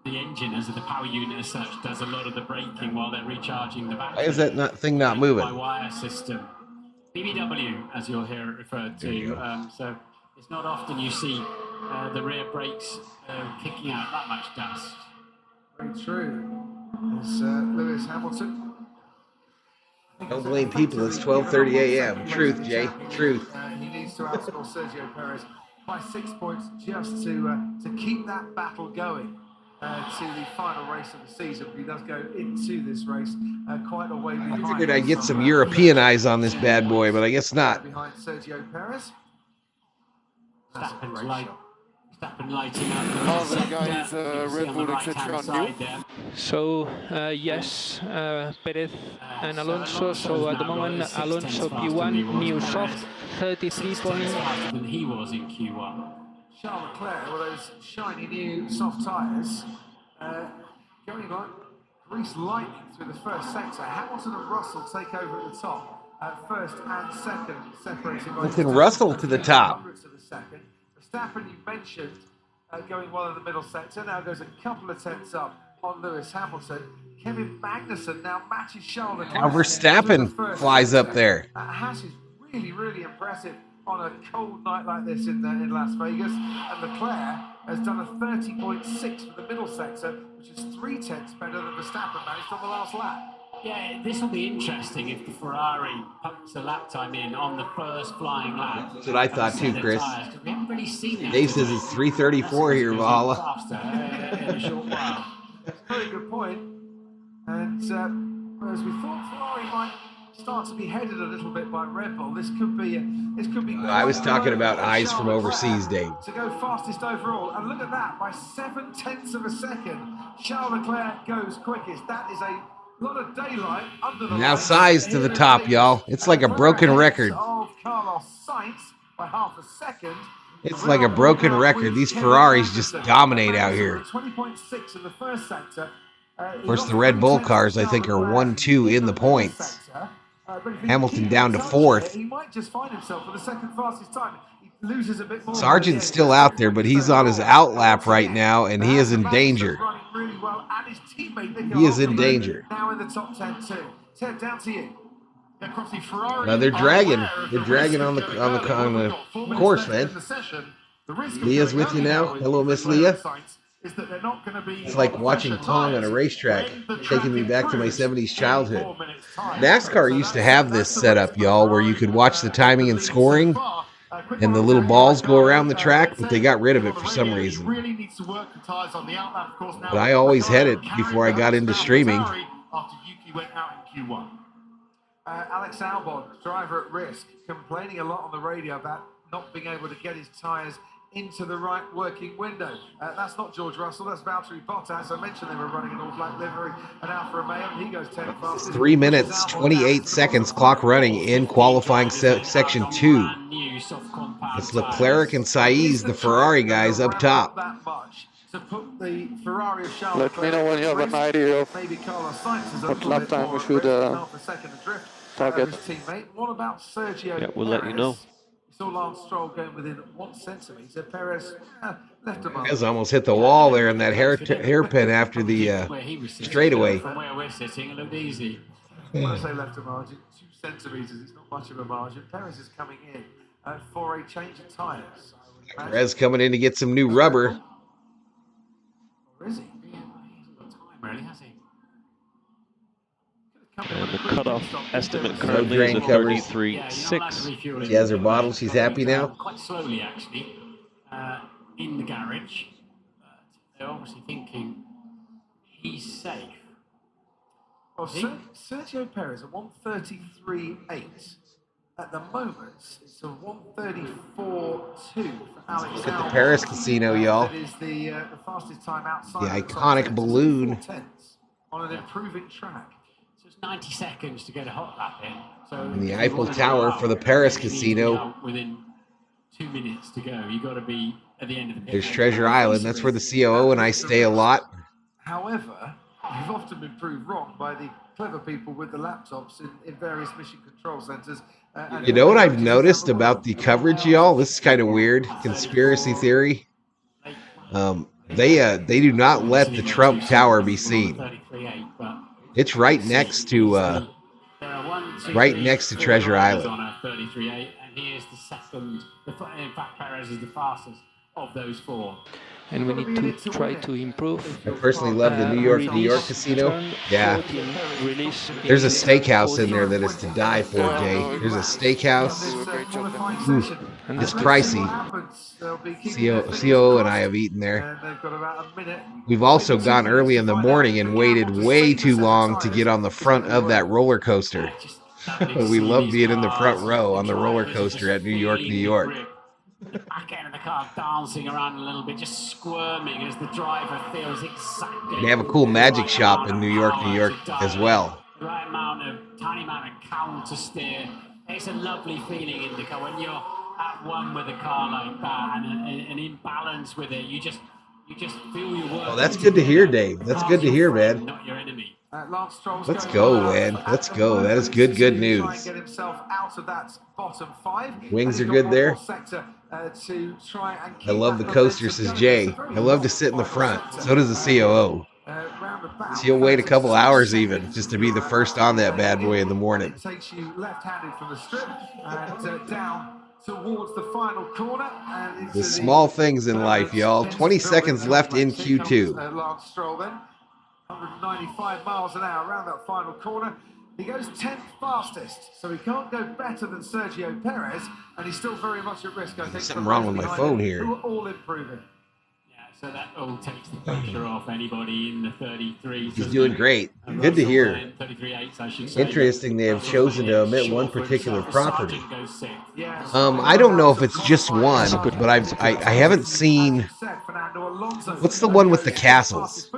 the engine, as the power unit as such, does a lot of the braking while they're recharging the battery. Why is that thing not moving? By wire system. BBW, as you'll hear it referred to. So it's not often you see the rear brakes kicking out that much dust. Very true. It's Lewis Hamilton. Don't blame people. It's 12:30 a.m. Truth, Jay. Truth. He needs to outscore Sergio Perez by 6 points just to keep that battle going to the final race of the season. But he does go into this race quite a way behind. I figured I'd get some European eyes on this bad boy, but I guess not. Behind Sergio Perez. Verstappen lighting up. All the guys, Red Bull, etc. on you. So, yes, Perez and Alonso. So at the moment, Alonso P1, new soft, 33 points. Faster than he was in Q1. Charles Leclerc with those shiny new soft tyres going like Prix lightning through the first sector. Hamilton and Russell take over at the top. First and second, separated by Hamilton, Russell to the top. hundredths of a second. Verstappen, you mentioned, going well in the middle sector. Now goes a couple of tenths up on Lewis Hamilton. Kevin Magnussen now matches Charles Leclerc. Now Verstappen flies up there. Haas is really, really impressive on a cold night like this in Las Vegas. And Leclerc has done a 30.6 for the middle sector, which is 0.3 better than Verstappen managed on the last lap. Yeah, this will be interesting if the Ferrari pumps a lap time in on the first flying lap. That's what I thought too, Chris. We haven't really seen that. Dave says it's 3:34 here, Valhalla. In a short while. Very good point. And whereas we thought Ferrari might start to be headed a little bit by Red Bull, this could be. I was talking about eyes from overseas, Dave. To go fastest overall, and look at that, by 0.7 of a second, Charles Leclerc goes quickest. That is a lot of daylight under the Now size to the top, y'all. It's like a broken record. Of Carlos Sainz by half a second. It's like a broken record. These Ferraris just dominate out here. 20.6 in the first sector. Of course, the Red Bull cars, I think, are 1-2 in the points. Hamilton down to 4th. He might just find himself for the second fastest time. He loses a bit more. Sargent's still out there, but he's on his out lap right now, and he is in danger. He is in danger. Now in the top 10 too. Ted, down to you. Now they're dragging. They're dragging on the course, man. Leah's with you now. Hello, Miss Leah. It's like watching Pong on a racetrack, taking me back to my 70s childhood. NASCAR used to have this setup, y'all, where you could watch the timing and scoring, and the little balls go around the track, but they got rid of it for some reason. But I always had it before I got into streaming. Alex Albon, driver at risk, complaining a lot on the radio about not being able to get his tyres into the right working window. That's not George Russell, that's Valtteri Bottas. I mentioned they were running an all-black livery at Alfa Romeo. He goes 10 fastest. 3 minutes, 28 seconds clock running in qualifying section 2. It's Leclerc and Sainz, the Ferrari guys, up top. Let me know when you have an idea of what lap time we should target. What about Sergio? Yeah, we'll let you know. Saw Lance Stroll going within 1 centimetre. Perez left him. Perez almost hit the wall there in that hairpin after the straightaway. From where we're sitting, it looked easy. When I say left a margin, 2 centimetres, it's not much of a margin. Perez is coming in for a change of tyres. Perez coming in to get some new rubber. Or is he? He hasn't got time, really, has he? And the cutoff estimate currently is a 33.6. She has her bottle. She's happy now. Quite slowly, actually, in the garage. They're obviously thinking he's safe. Well, Sergio Perez at 1:33.8. At the moment, it's a 1:34.2 for Alex Look at the Paris Casino, y'all. That is the fastest time outside. The iconic balloon. On an improving track. 90 seconds to get a hot lap in. So And the Eiffel Tower for the Paris Casino. Within 2 minutes to go, you got to be at the end of the pit. There's Treasure Island. That's where the COO and I stay a lot. However, you've often been proved wrong by the clever people with the laptops in various mission control centers. You know what I've noticed about the coverage, y'all? This is kind of weird. Conspiracy theory. They do not let the Trump Tower be seen. It's right next to Treasure Island. On a 33.8, and he is the second. In fact, Perez is the fastest of those 4. And we need to try to improve. I personally love the New York casino. Yeah. There's a steakhouse in there that is to die for, Jay. There's a steakhouse. It's pricey. COO and I have eaten there. We've also gone early in the morning and waited way too long to get on the front of that roller coaster. We love being in the front row on the roller coaster at New York, New York. Back end of the car dancing around a little bit, just squirming as the driver feels exactly. They have a cool magic shop in New York, as well. The right tiny amount of counter steer. It's a lovely feeling in the car when you're at one with a car like that and in balance with it. You just feel your work. Oh, that's good to hear, Dave. That's good to hear, man. Not your enemy. Let's go, man. Let's go. That is good news. Get himself out of that bottom 5. Wings are good there. I love the coaster, says Jay. I love to sit in the front. So does the COO. He'll wait a couple hours even just to be the first on that bad boy in the morning. It takes you left-handed from the strip and down towards the final corner. And the small things in life, y'all. 20 seconds left in Q2. Lance Stroll then. 195 miles an hour around that final corner. He goes 10th fastest, so he can't go better than Sergio Perez, and he's still very much at risk, I think. Something wrong with my phone here. Who are all improving. So that all takes the pressure off anybody in the 33. He's doing great. Good to hear. Interesting they have chosen to omit one particular property. I don't know if it's just one, but I haven't seen. What's the one with the castles?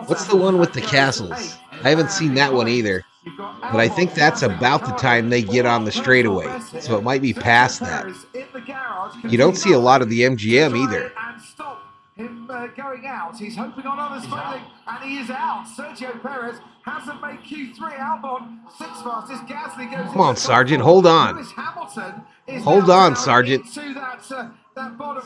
What's the one with the castles? I haven't seen that one either. But I think that's about the time they get on the straightaway. So it might be past that. You don't see a lot of the MGM either. Him going out, he's hoping on others failing, and he is out. Sergio Perez hasn't made Q3. Albon 6th fastest. Gasly goes. Come on, Sergeant, hold on. Hold on, Sergeant.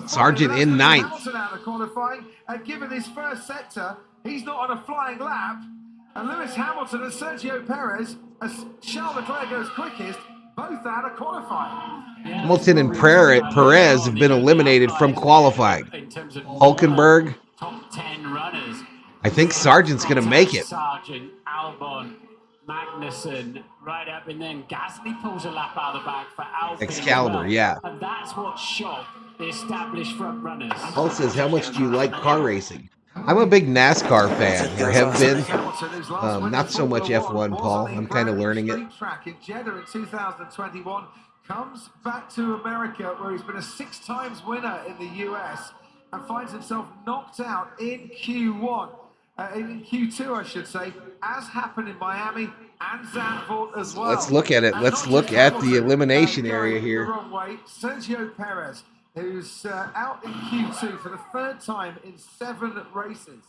Sergeant in 9th. Given his first sector, he's not on a flying lap. And Lewis Hamilton and Sergio Perez, as Charles Leclerc goes quickest, both out of qualifying. Hamilton and Perez have been eliminated from qualifying. Hulkenberg. Top 10 runners. I think Sargent's going to make it. Sargent, Albon, Magnussen, right up, and then Gasly pulls a lap out of the back for Alpine. Excalibur, yeah. And that's what shocked the established front runners. Paul says, how much do you like car racing? I'm a big NASCAR fan, or have been. Not so much F1, Paul. I'm kind of learning it. Track in Jeddah in 2021 comes back to America, where he's been a 6 times winner in the US, and finds himself knocked out in Q1, in Q2, I should say, as happened in Miami and Zandvoort as well. Let's look at it. Let's look at the elimination area here. The wrong way. Sergio Perez, who's out in Q2 for the 3rd time in 7 races.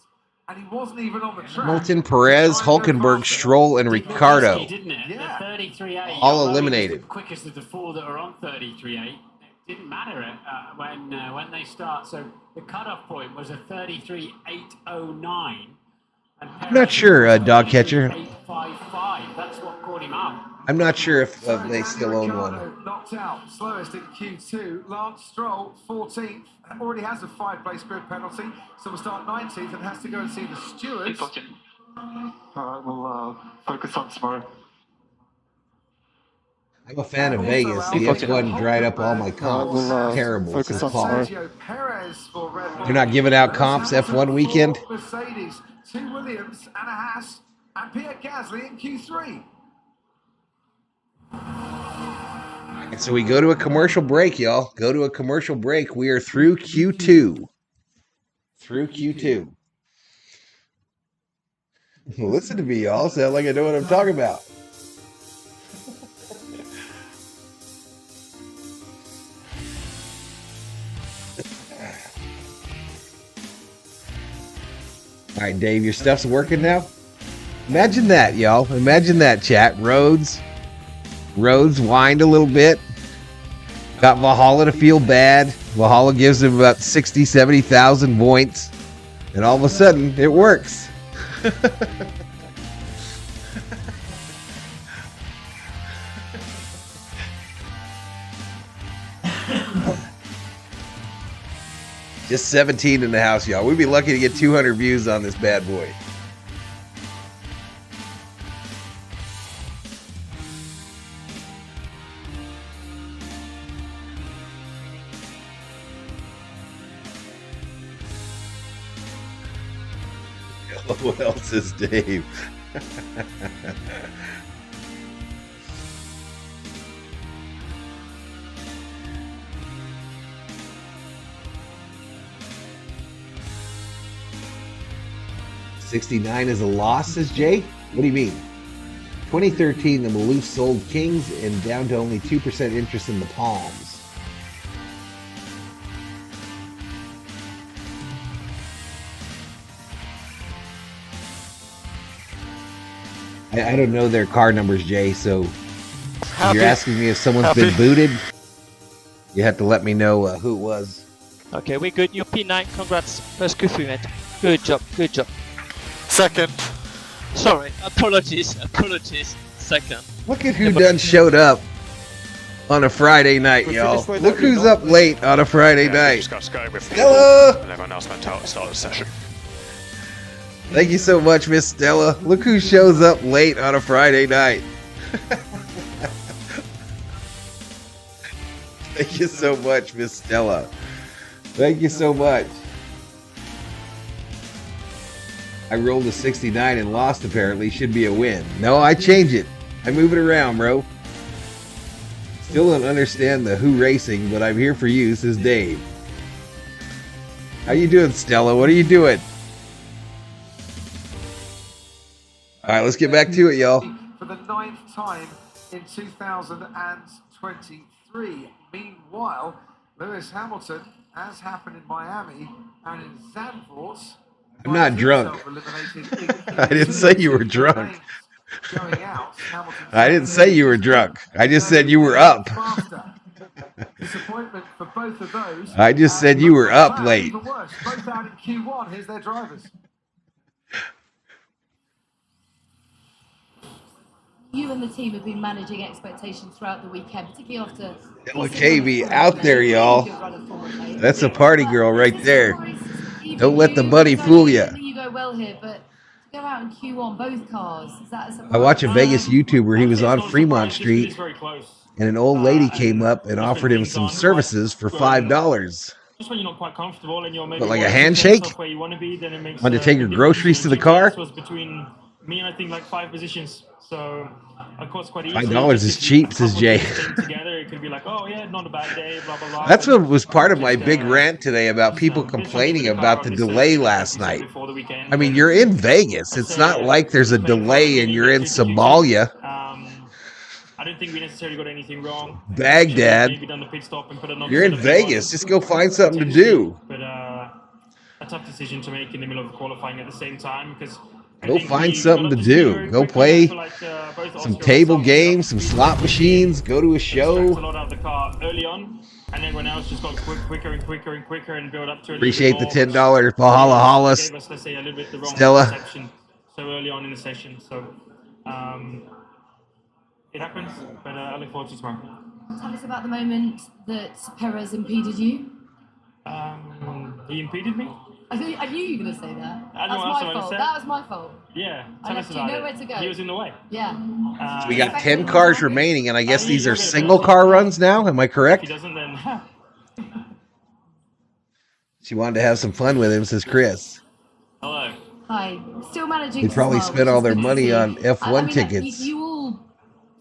And he wasn't even on the track. Hamilton, Perez, Hulkenberg, Stroll, and Ricciardo. Yeah. All eliminated. The quickest of the 4 that are on 33.8. It didn't matter when they start. So the cutoff point was a 33.809. I'm not sure, Dog Catcher. 855. That's what caught him up. I'm not sure if they still own one. Knocked out, slowest in Q2. Lance Stroll, 14th, already has a 5-place grid penalty, so we'll start 19th and has to go and see the stewards. All right, we'll focus on tomorrow. I'm a fan of Vegas. The F1 dried up all my comps. Terrible, says Paul. You're not giving out comps F1 weekend? Mercedes, 2 Williams and a Haas, and Pierre Gasly in Q3. And so we go to a commercial break, y'all. Go to a commercial break. We are through Q2. Through Q2. Listen to me, y'all. Sound like I know what I'm talking about. All right, Dave, your stuff's working now? Imagine that, y'all. Imagine that, chat. Roads whined a little bit. Got Valhalla to feel bad. Valhalla gives him about 60, 70,000 points. And all of a sudden, it works. Just 17 in the house, y'all. We'd be lucky to get 200 views on this bad boy. What else is Dave? $69 is a loss, says Jay? What do you mean? 2013, the Maloof sold Kings and down to only 2% interest in the Palms. I don't know their car numbers, Jay, so if you're asking me if someone's Happy. been booted, you have to let me know who it was. Okay, we're good. You're P9. Congrats. First Q3, mate. Good job. Good job. Second. Sorry. Apologies. Second. Look at who done showed up on a Friday night, y'all. Look who's up late on a Friday night. Stella! And everyone else went out and started the session. Thank you so much, Miss Stella. Look who shows up late on a Friday night. Thank you so much, Miss Stella. Thank you so much. I rolled a 69 and lost, apparently. Should be a win. No, I change it. I move it around, bro. Still don't understand the who racing, but I'm here for you, says Dave. How you doing, Stella? What are you doing? All right, let's get back to it, y'all. For the 9th time in 2023. Meanwhile, Lewis Hamilton, as happened in Miami and in Zandvoort, I'm not drunk. I didn't say you were drunk. I didn't say you were drunk. I just said you were up. Disappointment for both of those. I just said you were up late. Even worse, both out in Q1. Here's their drivers. You and the team have been managing expectations throughout the weekend, particularly after... Stella KB out there, y'all. That's a party girl right there. Don't let the bunny fool you. You go well here, but to go out in Q1, both cars, is that a surprise? I watch a Vegas YouTuber. He was on Fremont Street, and an old lady came up and offered him some services for $5. Just when you're not quite comfortable and you're maybe But like a handshake? where you want to be, then it makes Want to take your groceries to the car? was between me and I think like 5 positions. So of course quite easy. $5 is cheap, says Jay. Together, it could be like, oh yeah, not a bad day, blah blah blah. That's what was part of my big rant today about people complaining about the delay last night. I mean, you're in Vegas. It's not like there's a delay and you're in Somalia. I don't think we necessarily got anything wrong. Baghdad. Maybe done the pit stop and put an You're in Vegas. Just go find something to do. But a tough decision to make in the middle of qualifying at the same time because. Go find something to do. Go play some table games, some slot machines. Go to a show. A lot out of the car early on, and everyone else just got quicker and quicker and quicker and build up to it. Appreciate the $10 Valhalla Hollis. Gave us, let's say, a little bit the wrong Stella. perception so early on in the session. So it happens, but I look forward to tomorrow. Tell us about the moment that Perez impeded you. He impeded me. I knew you were going to say that. I That's know my fault. That was my fault. Yeah, I tell us left you about nowhere it. to go. He was in the way. Yeah. So we got 10 cars remaining, and I guess these are single car runs now. Am I correct? If he doesn't, then She wanted to have some fun with him, says Chris. hello. Hi. Still managing They to probably smile, spent which all is their good to money see. on F1 I mean, tickets. You all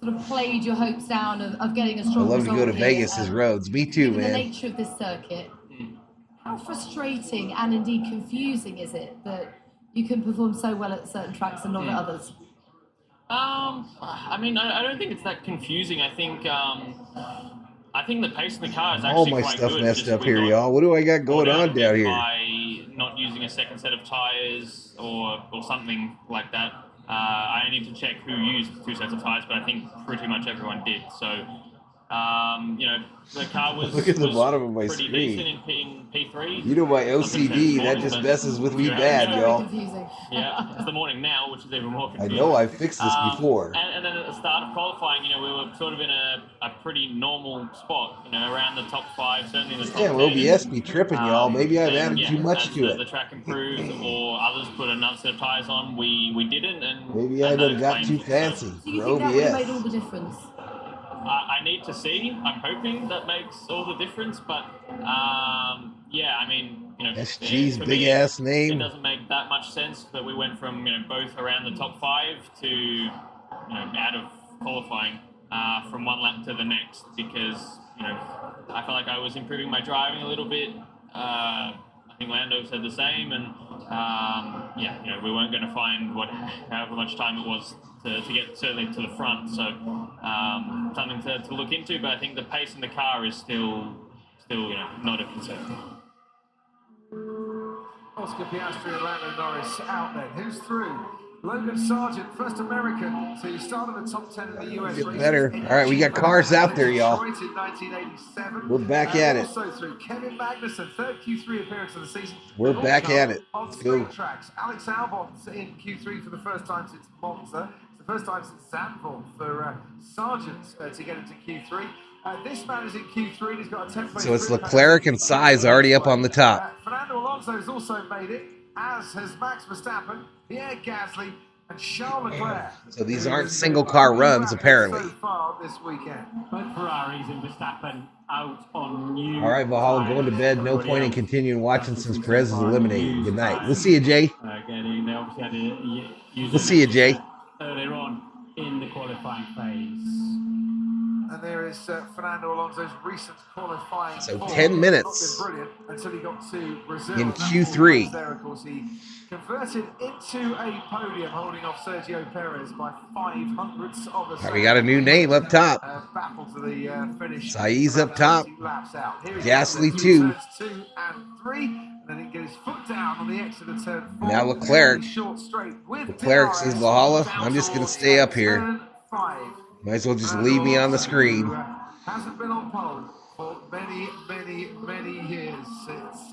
sort of played your hopes down of getting a I strong love to go to result here. Vegas' roads. Me too, Given the man. nature of this circuit, how frustrating and indeed confusing is it that you can perform so well at certain tracks and not at others? I mean, I don't think it's that confusing. I think the pace of the car is All actually my quite stuff good. messed Just up we here, got y'all. What do I got going caught out on a bit down here? by not using a second set of tires or something like that. I need to check who used 2 sets of tires, but I think pretty much everyone did. So, the car was Look at the was bottom of my pretty screen. decent in P3. You know my OCD, that just messes with me bad, y'all. Yeah, it's the morning now, which is even more I confusing. know I fixed this before. And then at the start of qualifying, we were sort of in a pretty normal spot, around the top 5, certainly in the top 10. Damn, OBS be tripping, y'all. Maybe I've added too much to The it. track improved or others put another set of tyres on, we didn't. And Maybe I done got too fancy Do you for think that would have made all OBS. the difference? I need to see. I'm hoping that makes all the difference, but SG's for big me, ass It name. doesn't make that much sense that we went from both around the top 5 to out of qualifying from one lap to the next because I felt like I was improving my driving a little bit. I think Lando said the same, and we weren't going to find however much time it was to get certainly to the front. So something to look into, but I think the pace in the car is still not a concern. Oscar Piastri and Lando Norris out then. Who's through? Logan Sargent, first American to start in the top 10 in the US. Get better. All right, we got cars out there, y'all. In 1987. We're back at it. Also through Kevin Magnussen, third Q3 appearance of the season. We're back at it. Let's go. Tracks. Alex Albon's in Q3 for the first time since Monza. It's the first time since Zandvoort for Sargent to get into Q3. This man is in Q3 and he's got a 10-place. So it's Leclerc and Sainz already up on the top. Fernando Alonso has also made it, as has Max Verstappen, Pierre Gasly, and Charles Leclerc. So these aren't single car runs, apparently. So far this weekend. Both Ferraris and Verstappen out on new. All right, Valhalla, going to bed. No point in continuing watching since Perez is eliminated. Good night. We'll see you, Jay. We'll see you, Jay. Earlier on in the qualifying phase. And there is Fernando Alonso's recent qualifying. So 10 minutes brilliant until he got to Brazil. in Q3. There, of course, he converted into a podium, holding off Sergio Perez by 500ths of a second. We got a new name up top. Battle to the finish. Sainz up top. Gasly 2. 2 and 3. And then he gets his foot down on the exit of turn 4. Now Leclerc. Leclerc says, Valhalla, I'm just going to stay up here. Might as well just leave me on the screen. Hasn't been on pole for many, many, many years. It's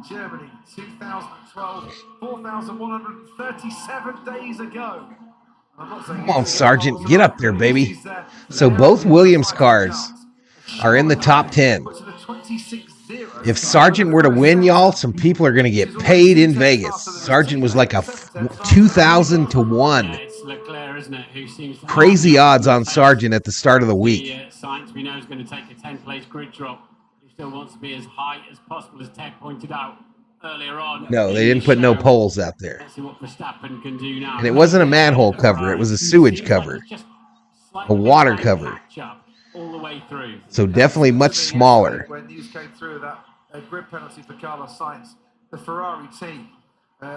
Germany, 2012, 4,137 days ago. Come on, Sargent, get up there, baby. So both Williams cars are in the top 10. If Sargent were to win, y'all, some people are going to get paid in Vegas. Sargent was like a 2,000 to 1. Crazy odds on Sargent at the start of the week. Sainz, we know, is going to take a 10-place grid drop. He still wants to be as high as possible, as Ted pointed out earlier on. No, they didn't put no poles out there. Let's see what Verstappen can do now. And it wasn't a manhole cover. It was a sewage cover. A water cover. All the way through. So definitely much smaller. When news came through that grid penalty for Carlos Sainz, the Ferrari team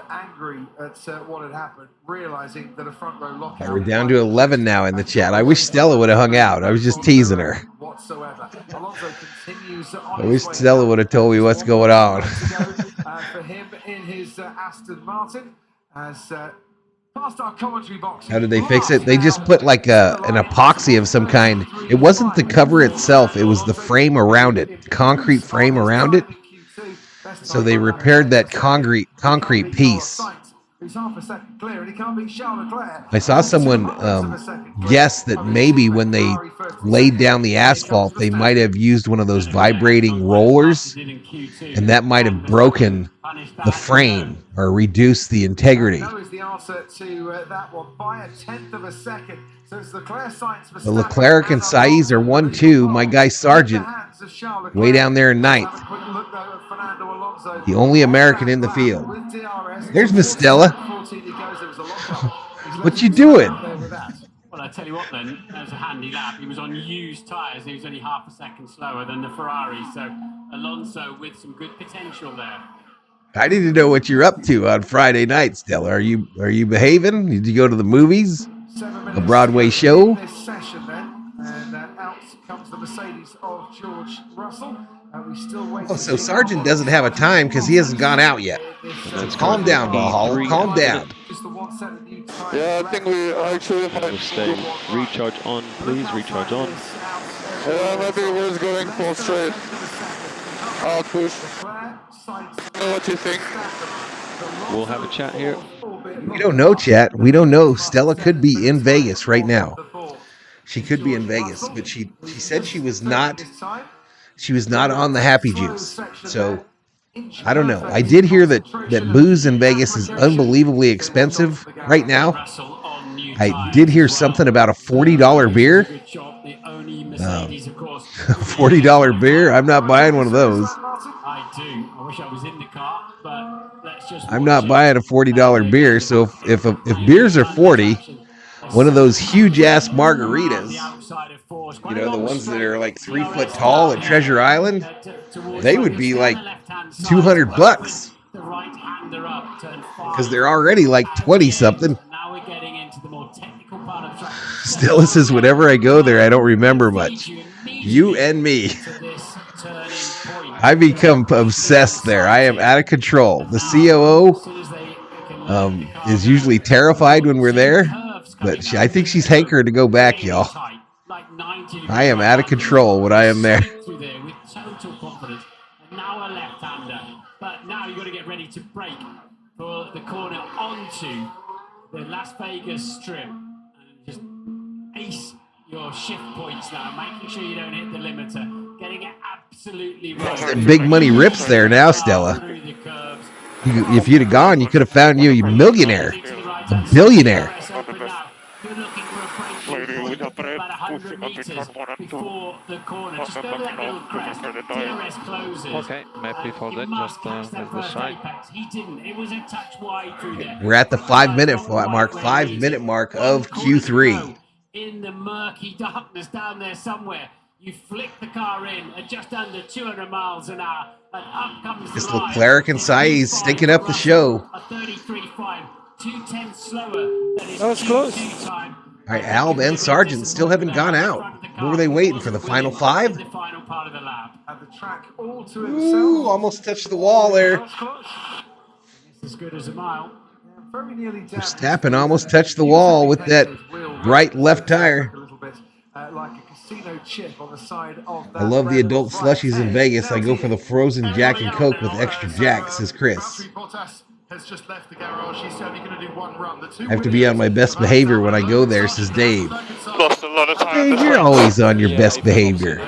angry at what had happened, realizing that a front row lockout. We're down to 11 now in the chat. I wish Stella would have hung out. I was just teasing her. Whatsoever. Alonso continues I wish Stella would have told me what's going on. For him in his Aston Martin, as past our commentary box. How did they fix it? They just put like an epoxy of some kind. It wasn't the cover itself. It was the frame around it. Concrete frame around it. So they repaired that concrete piece. I saw someone guess that maybe when they laid down the asphalt, they might have used one of those vibrating rollers, and that might have broken the frame or reduced the integrity. The Leclerc and Sainz are 1-2. My guy Sargent way down there in 9th. The only American in the field. There's Miss Stella. What you doing? Well, I tell you what then, that was a handy lap. He was on used tyres. He was only half a second slower than the Ferrari. So Alonso with some good potential there. I need to know what you're up to on Friday night, Stella. Are you behaving? Did you go to the movies? A Broadway show? This session then, and out comes the Mercedes of George Russell. We still wait. Oh, so Sargent doesn't have a time because he hasn't gone out yet. Calm down, Valhalla. Calm down. Yeah, I think we actually have stay. Recharge on, please. Recharge on. Yeah, maybe we're going full straight. I'll push. What do you think? We'll have a chat here. We don't know, chat. We don't know. Stella could be in Vegas right now. She could be in Vegas, but she said she was not. She was not on the Happy Juice. So I don't know. I did hear that booze in Vegas is unbelievably expensive right now. I did hear something about a $40 beer. $40 beer? I'm not buying one of those. I do. I wish I was in the car, but let's just. I'm not buying a $40 beer. So if beers are 40, one of those huge ass margaritas, you know, the ones that are like 3 foot tall at Treasure Island, they would be like $200 because they're already like 20 something. Stella says, whenever I go there, I don't remember much. You and me. I become obsessed there. I am out of control. The COO, is usually terrified when we're there, but I think she's hankering to go back, y'all. I am out of control when I am there. Through there with total confidence. And now a left-hander. But now you've got to get ready to brake for the corner onto the Las Vegas strip. And just ace your shift points now, making sure you don't hit the limiter. Getting it absolutely right. Big money rips there now, Stella. If you'd have gone, you could have found you a millionaire, a billionaire. About 100 meters before the corner. Just go to that little crest. DRS closes. Okay, maybe for that, just at the side. He didn't. It was a touch wide through there. We're at the 5-minute mark, 5-minute mark of Q3. In the murky darkness down there somewhere, you flick the car in at just under 200 miles an hour, and up comes Just the line. Leclerc and Sainz stinking up the show. A 33.5, 2/10 slower than his That was close. Q2 time. All right, Alb and Sargent still haven't gone out. What were they waiting for, the final 5? The final part of the lap. Had the track all to himself. Ooh, almost touched the wall there. It's as good as a mile. Very nearly down. Verstappen almost touched the wall with that right left tire. A little bit like a casino chip on the side of that. I love the adult slushies in Vegas. I go for the frozen Jack and Coke with extra Jack, says Chris. Has just left the garage. He's only going to do one run. I have to be on my best behavior when I go there, says Dave. Lost a lot of time. Dave, you're always on your best behavior.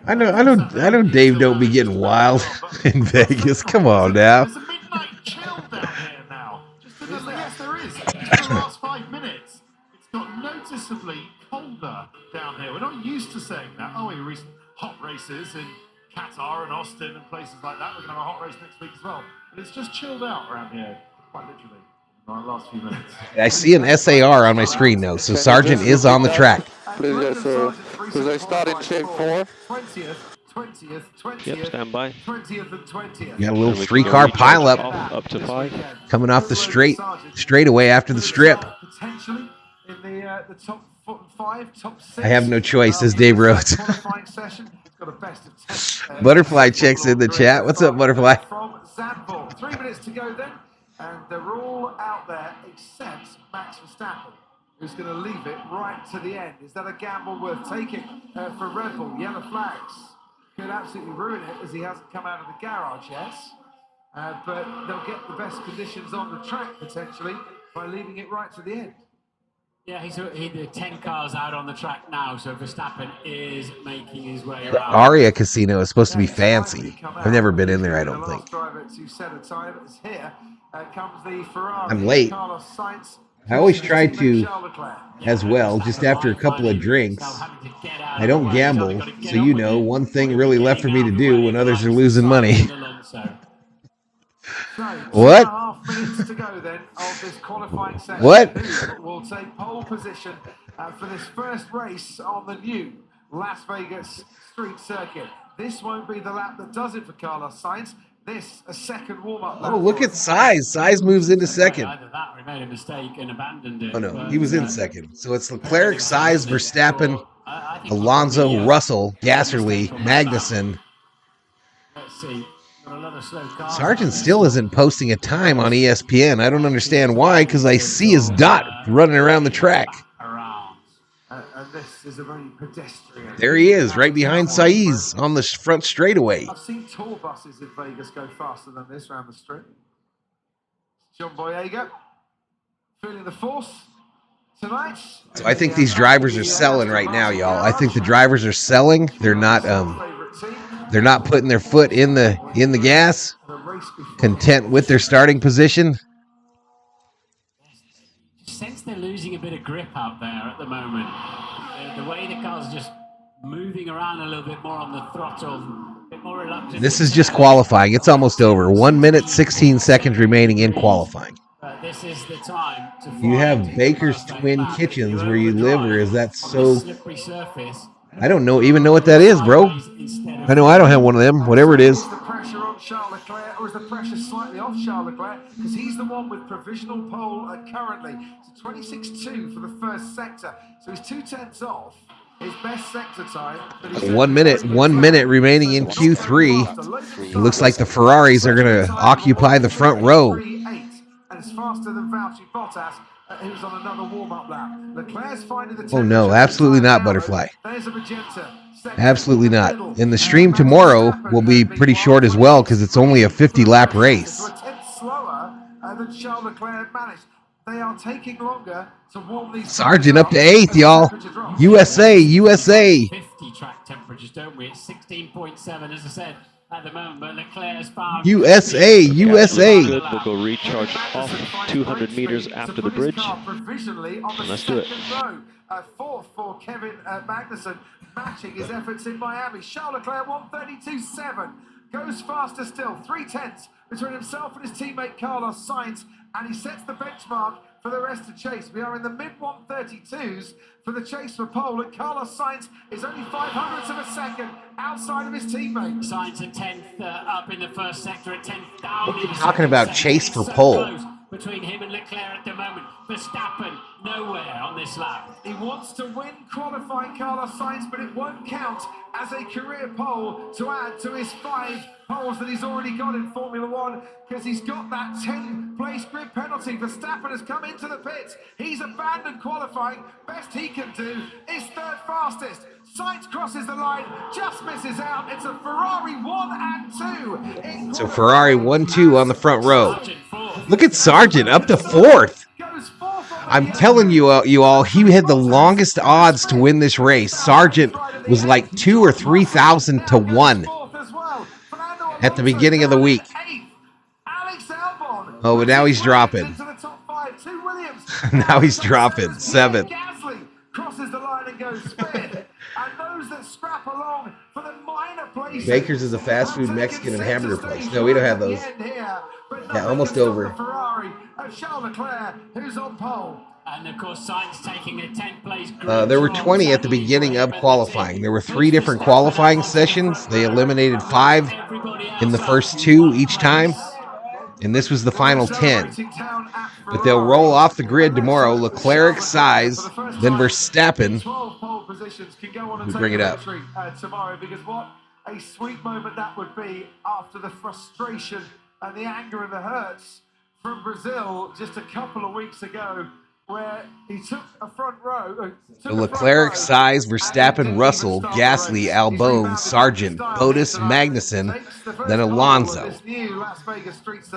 I know Dave don't be getting wild in Vegas. Come on now. There's a midnight chill down here now. Yes, there is. Just for the last 5 minutes, it's got noticeably colder down here. We're not used to saying that. Oh, we recent hot races in Qatar and Austin and places like that. We're going to have a hot race next week as well. But it's just chilled out around here, quite literally, in the last few minutes. I see an SAR on my screen now, so Sargent is on the track. Please, yes, sir. Because I start in chain 4. 20th, Yep, stand by. 20th and 20th. Got a little 3-car pileup Up to 5. coming off the straightaway after the strip. Potentially in the top 5, top 6. I have no choice, says Dave Rhodes. Qualifying session. It's got a best of 10. Butterfly checks in the chat. What's up, Butterfly? From Zandvoort. 3 minutes to go then, and they're all out there except Max Verstappen, who's going to leave it right to the end. Is that a gamble worth taking for Red Bull? Yellow flags could absolutely ruin it, as he hasn't come out of the garage yet. But they'll get the best conditions on the track potentially by leaving it right to the end. Yeah, he's 10 cars out on the track now, so Verstappen is making his way The around. Aria Casino is supposed to be fancy. I've never been in there, I don't think. I'm late. I always try to, as well, just after a couple of drinks. I don't gamble, so you know, one thing really left for me to do when others are losing money. What? What? Will take pole position for this first race on the new Las Vegas street circuit. This won't be the lap that does it for Carlos Sainz. This a second warm-up lap. Oh, look at Size. Size moves into second. Either that or he made a mistake and abandoned it. Oh, no. He was in second. So it's Leclerc, Size, Verstappen, Alonso, Russell, Gasserly, Magnussen. Let's see. Got a lot of slow cars. Sargent still isn't posting a time on ESPN. I don't understand why, because I see his dot running around the track. And this is a very pedestrian. There he is, right behind Saiz on the front straightaway. I've seen tour buses in Vegas go faster than this around the street. John Boyega feeling the force tonight. So I think these drivers are selling right now, y'all. I think the drivers are selling. They're not putting their foot in the gas, content with their starting position. Sense they're losing a bit of grip out there at the moment. The way the car's just moving around a little bit more on the throttle, a bit more reluctant. This is just qualifying. It's almost over. 1 minute, 16 seconds remaining in qualifying. This is the time to You have Baker's Twin Kitchens where you live, or is that so? I don't even know what that is, bro. I know I don't have one of them, whatever it is. Is the pressure on Charles Leclerc, or is the pressure slightly off Charles Leclerc? Because he's the one with provisional pole currently. So 26.2 for the first sector. So he's 2/10 off. His best sector time. 1 minute remaining in Q3. It looks like the Ferraris are going to occupy the front row. 3.8, and it's faster than Valtteri Bottas, who's on another warm-up lap. Leclerc's finding the Oh no, absolutely not, Butterfly. There's a magenta. Absolutely not. And the stream tomorrow will be pretty short as well because it's only a 50-lap race. So a tenth slower than Charles Leclerc managed. They are taking longer to warm these. Sargent up to 8th, y'all. USA, USA. 50 track temperatures, don't we? It's 16.7, as I said, at the moment, but Leclerc has found USA, USA. Good. We'll go recharge off 200 meters after the bridge. And let's do it. Fourth for Kevin Magnussen, matching his efforts in Miami. Charles Leclerc 132.7. Goes faster still, 3/10 between himself and his teammate Carlos Sainz, and he sets the benchmark for the rest of Chase. We are in the mid-132s for the chase for pole, and Carlos Sainz is only 0.05 of a second outside of his teammate. Sainz at 10th, up in the first sector, at 10th down. What are you talking about, chase for pole? Between him and Leclerc at the moment. Verstappen nowhere on this lap. He wants to win qualifying, Carlos Sainz, but it won't count as a career pole to add to his 5 poles that he's already got in Formula One, because he's got that 10-place grid penalty. Verstappen has come into the pits. He's abandoned qualifying. Best he can do is third fastest. Sainz crosses the line, just misses out. It's a Ferrari 1 and 2. So Ferrari 1-2 on the front row. Look at Sargent up to 4th. I'm telling you, all, he had the longest odds to win this race. Sargent was like 2,000 or 3,000 to 1 at the beginning of the week. Oh, but now he's dropping. Now he's dropping 7th. Crosses the line and goes spin. And those that scrap along for the minor places. Baker's is a fast food Mexican and hamburger place. No, we don't have those. Yeah, almost over. Ferrari of Charles Leclerc, who's on pole. And of course, Sainz taking a 10th place. There were 20 at the beginning of qualifying. There were 3 different qualifying sessions. They eliminated 5 in the first 2 each time. And this was the final 10. But they'll roll off the grid tomorrow. Leclerc, Sainz, then Verstappen. 12 pole positions can go on and bring it up tomorrow, because what a sweet moment that would be after the frustration and the anger and the hurts from Brazil just a couple of weeks ago, where he took a front row. Leclerc, Sainz, Verstappen, Russell, Gasly, Albon, Sargent, Bottas, Magnussen, then Alonso.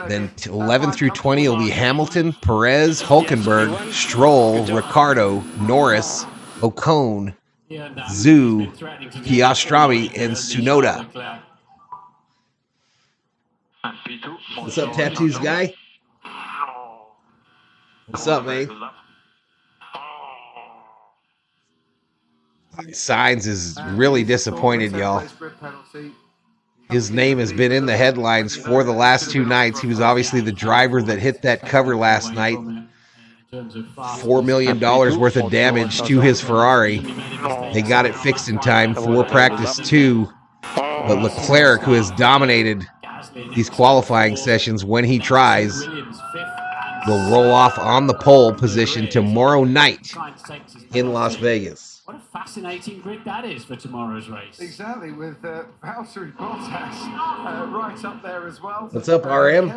Then 11 through 20 will be Hamilton, Perez, Hülkenberg, Stroll, Ricciardo, Norris, Ocon, Zhu, Piastrami, and Tsunoda. What's up, Tattoos guy? What's up, man? Sainz is really disappointed, y'all. His name has been in the headlines for the last 2 nights. He was obviously the driver that hit that cover last night. $4 million worth of damage to his Ferrari. They got it fixed in time for practice 2. But Leclerc, who has dominated these qualifying sessions when he tries, will roll off on the pole position tomorrow night in Las Vegas. What a fascinating grid that is for tomorrow's race. Exactly, with Valtteri Bottas right up there as well. What's up, RM?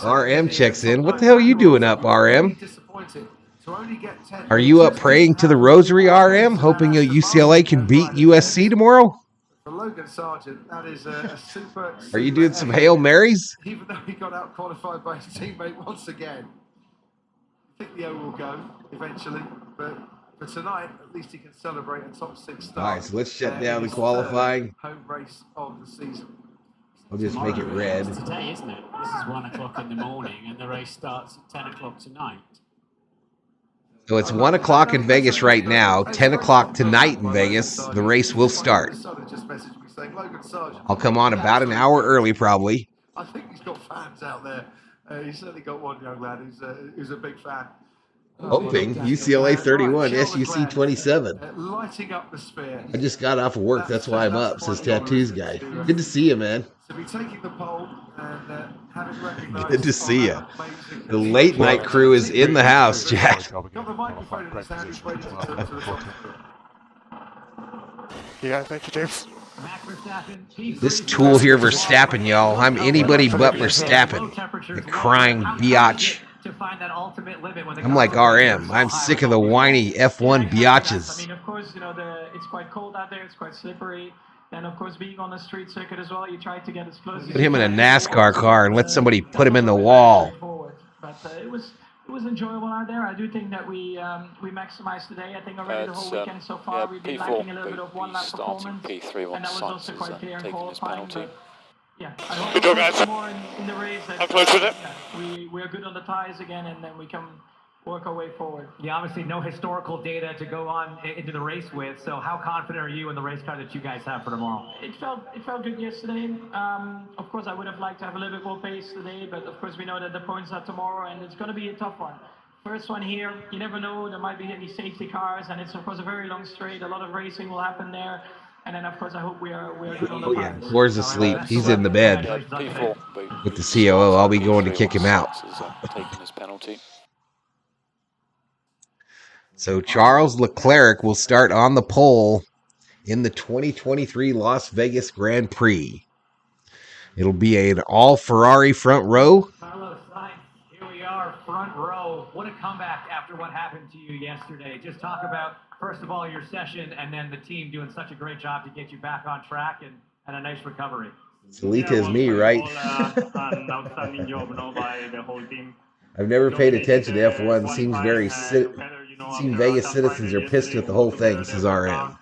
RM checks in. What the hell are you doing up, RM? Are you up praying to the rosary, RM, hoping UCLA can beat USC tomorrow? For Logan Sargent, that is a super... Are you doing some Hail Marys? Even though he got out qualified by his teammate once again. I think the O will go eventually, but for tonight, at least he can celebrate a top 6 start. All right, so let's shut down the qualifying. Home race of the season. We'll just make it red. It's today, isn't it? This is 1 o'clock in the morning, and the race starts at 10 o'clock tonight. So it's 1 o'clock in Vegas right now, 10 o'clock tonight in Vegas. The race will start. I'll come on about an hour early, probably. I think he's got fans out there. He's certainly got one young lad who's a big fan. Hoping. UCLA 31, SUC 27. Lighting up the sphere. I just got off of work. That's why I'm up, says Tattoos Guy. Good to see you, man. To be taking the pole and having recognized. Good to see you. The late night crew is in the house, Jack. Got the microphone in his hand. He's waiting to the top. Yeah, thank you, James. This tool here, Verstappen, y'all. I'm anybody but Verstappen. The crying biatch. I'm like RM. I'm sick of the whiny F1 biatches. I mean, of course, it's quite cold out there. It's quite slippery. And of course, being on the street circuit as well, you try to get as close. Put him in a NASCAR car and let somebody put him in the wall. But it was enjoyable out there. I do think that we maximized today. I think already the whole weekend so far we've been lacking a little bit of one lap performance, P3 and that was also quite clear in qualifying. Yeah, I hope Good job, guys. more in the race. I'm close with it. We're good on the tires again, and then we can work our way forward. Yeah, obviously no historical data to go on into the race with. So how confident are you in the race car that you guys have for tomorrow? It felt good yesterday. Of course, I would have liked to have a little bit more pace today, but of course we know that the points are tomorrow, and it's going to be a tough one. First one here, you never know, there might be any safety cars, and it's of course a very long straight. A lot of racing will happen there. And then, of course, I hope we are good on the tires. Floor's asleep. He's in the bed with the COO. I'll be going to kick him out. Taking his penalty. So Charles Leclerc will start on the pole in the 2023 Las Vegas Grand Prix. It'll be an all-Ferrari front row. Carlos Sainz, here we are, front row. What a comeback after what happened to you yesterday. Just talk about, first of all, your session, and then the team doing such a great job to get you back on track and a nice recovery. Salita is me, right? An outstanding job by the whole team. I've never paid attention to F1. Seems Vegas citizens are pissed with the whole thing, says RM.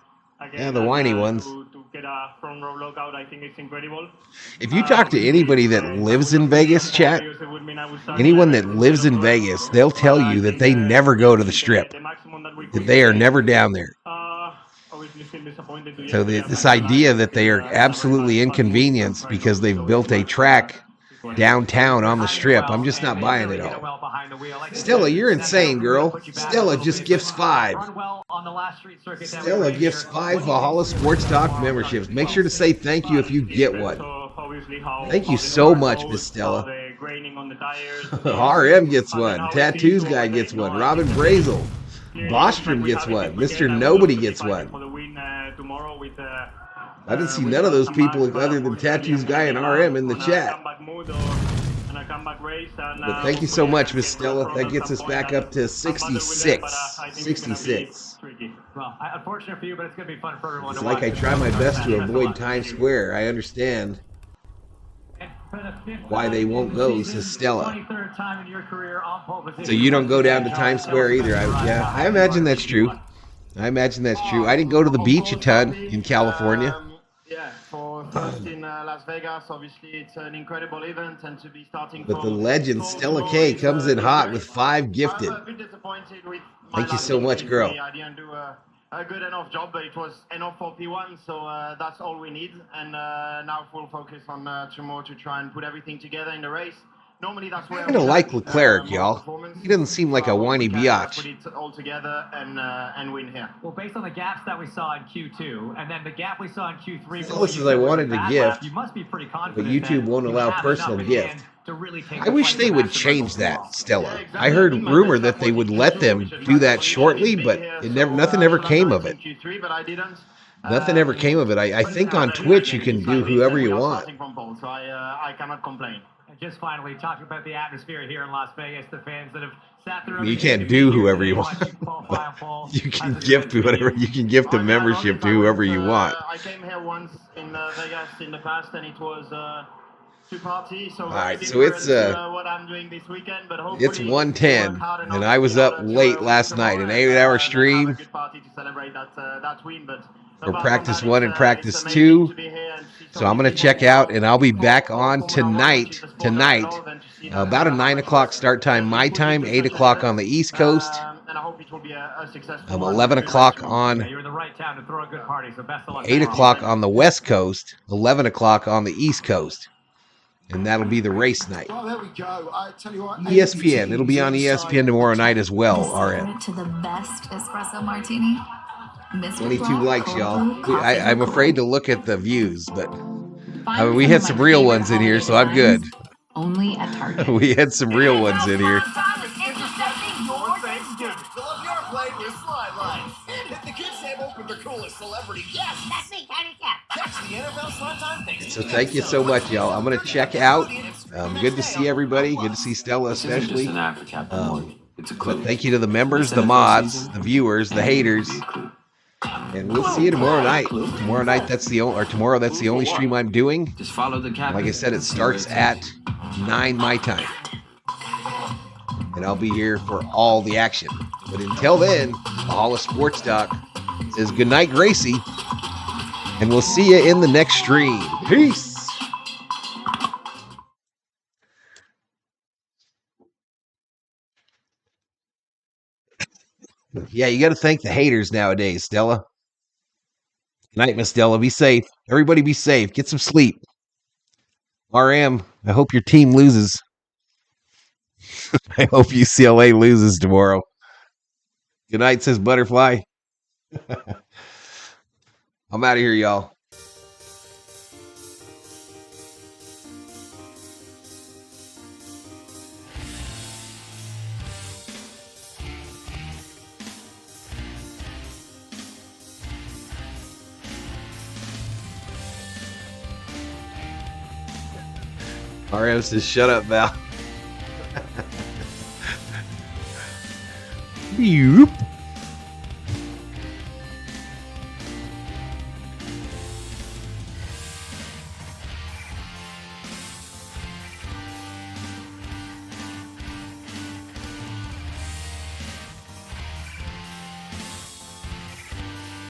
Yeah, the whiny ones. To get a front row lockout, I think it's incredible. If you talk to anybody that lives in Vegas, chat, anyone that lives in Vegas, they'll tell you that they never go to the strip, that they are never down there. So this idea that they are absolutely inconvenienced because they've built a track downtown on the strip, I'm just not buying it all. Stella, you're insane, girl. Stella just gifts 5. Stella gifts 5 Valhalla Sports Talk memberships. Make sure to say thank you if you get one. Thank you so much, Miss Stella. RM gets one. Tattoos Guy gets one. Robin Brazel. Bostrom gets one. Mr. Nobody gets one. I didn't see none of those people other than Tattoos Guy and RM in the chat. But thank you so much, Miss Stella. That gets us back up to 66. 66. Well, unfortunate for you, but it's going to be fun for everyone It's to like watch. I try my best to avoid Times Square. I understand why they won't go, says Stella. 23rd time in your career on pole position. So you don't go down to Times Square either. I imagine that's true. I didn't go to the beach a ton in California. Yeah, for first in Las Vegas, obviously it's an incredible event, and to be starting. But the legend Stella K comes in hot with 5 gifted. I'm a bit disappointed with Thank you so much, girl. I didn't do a good enough job, but it was enough for P1, so that's all we need. And now full focus on tomorrow to try and put everything together in the race. Normally that's where I kind of like Leclerc, y'all. He doesn't seem like a whiny biatch. Put it all together and win here. Well, based on the gaps that we saw in Q2, and then the gap we saw in Q3. Stella says I wanted to gift, you must be pretty but confident YouTube won't allow personal gift. to really take I wish they would change that, Stella. I heard rumor that they would let them do that shortly, but nothing ever came of it. Nothing ever came of it. I think on Twitch you can do whoever you want. So I cannot complain. And just finally, talking about the atmosphere here in Las Vegas, the fans that have sat through. You can't do whoever you want. You can gift whatever. You can gift a membership to whoever you want. I came here once in Vegas in the past, and it was two parties. So all right, so it's what I'm doing this weekend, but it's 1:10, and I was up late last night, an 8-hour stream. Party to celebrate that win, but For practice 1 and practice 2. So I'm going to check out, and I'll be back on tonight, about a 9 o'clock start time, my time, 8 o'clock on the East Coast, 11 o'clock on, 8 o'clock on the West Coast, 11 o'clock on the East Coast. And that'll be the race night. Oh, there we go. I tell you what, ESPN. It'll be on ESPN tomorrow night as well, RM. To the best espresso martini. 22 likes, y'all. I'm afraid to look at the views, but I mean, we had some real ones in here, so I'm good. Only at Target. We had some real ones in here. The kids have opened the cool coolest celebrity guest. That's me, Tiny Cat. Catch the NFL Slot Time things. So thank you so much, y'all. I'm going to check out. Good to see everybody. Good to see Stella especially. But thank you to the members, the mods, the viewers, the haters. And we'll see you tomorrow night. Tomorrow night, that's the only stream I'm doing. Just follow the cap. Like I said, it starts at 9 my time. And I'll be here for all the action. But until then, Valhalla Sports Talk says goodnight, Gracie. And we'll see you in the next stream. Peace. Yeah, you got to thank the haters nowadays, Stella. Good night, Miss Stella. Be safe. Everybody be safe. Get some sleep. RM, I hope your team loses. I hope UCLA loses tomorrow. Good night, says Butterfly. I'm out of here, y'all. RM says, shut up, Val. Boop.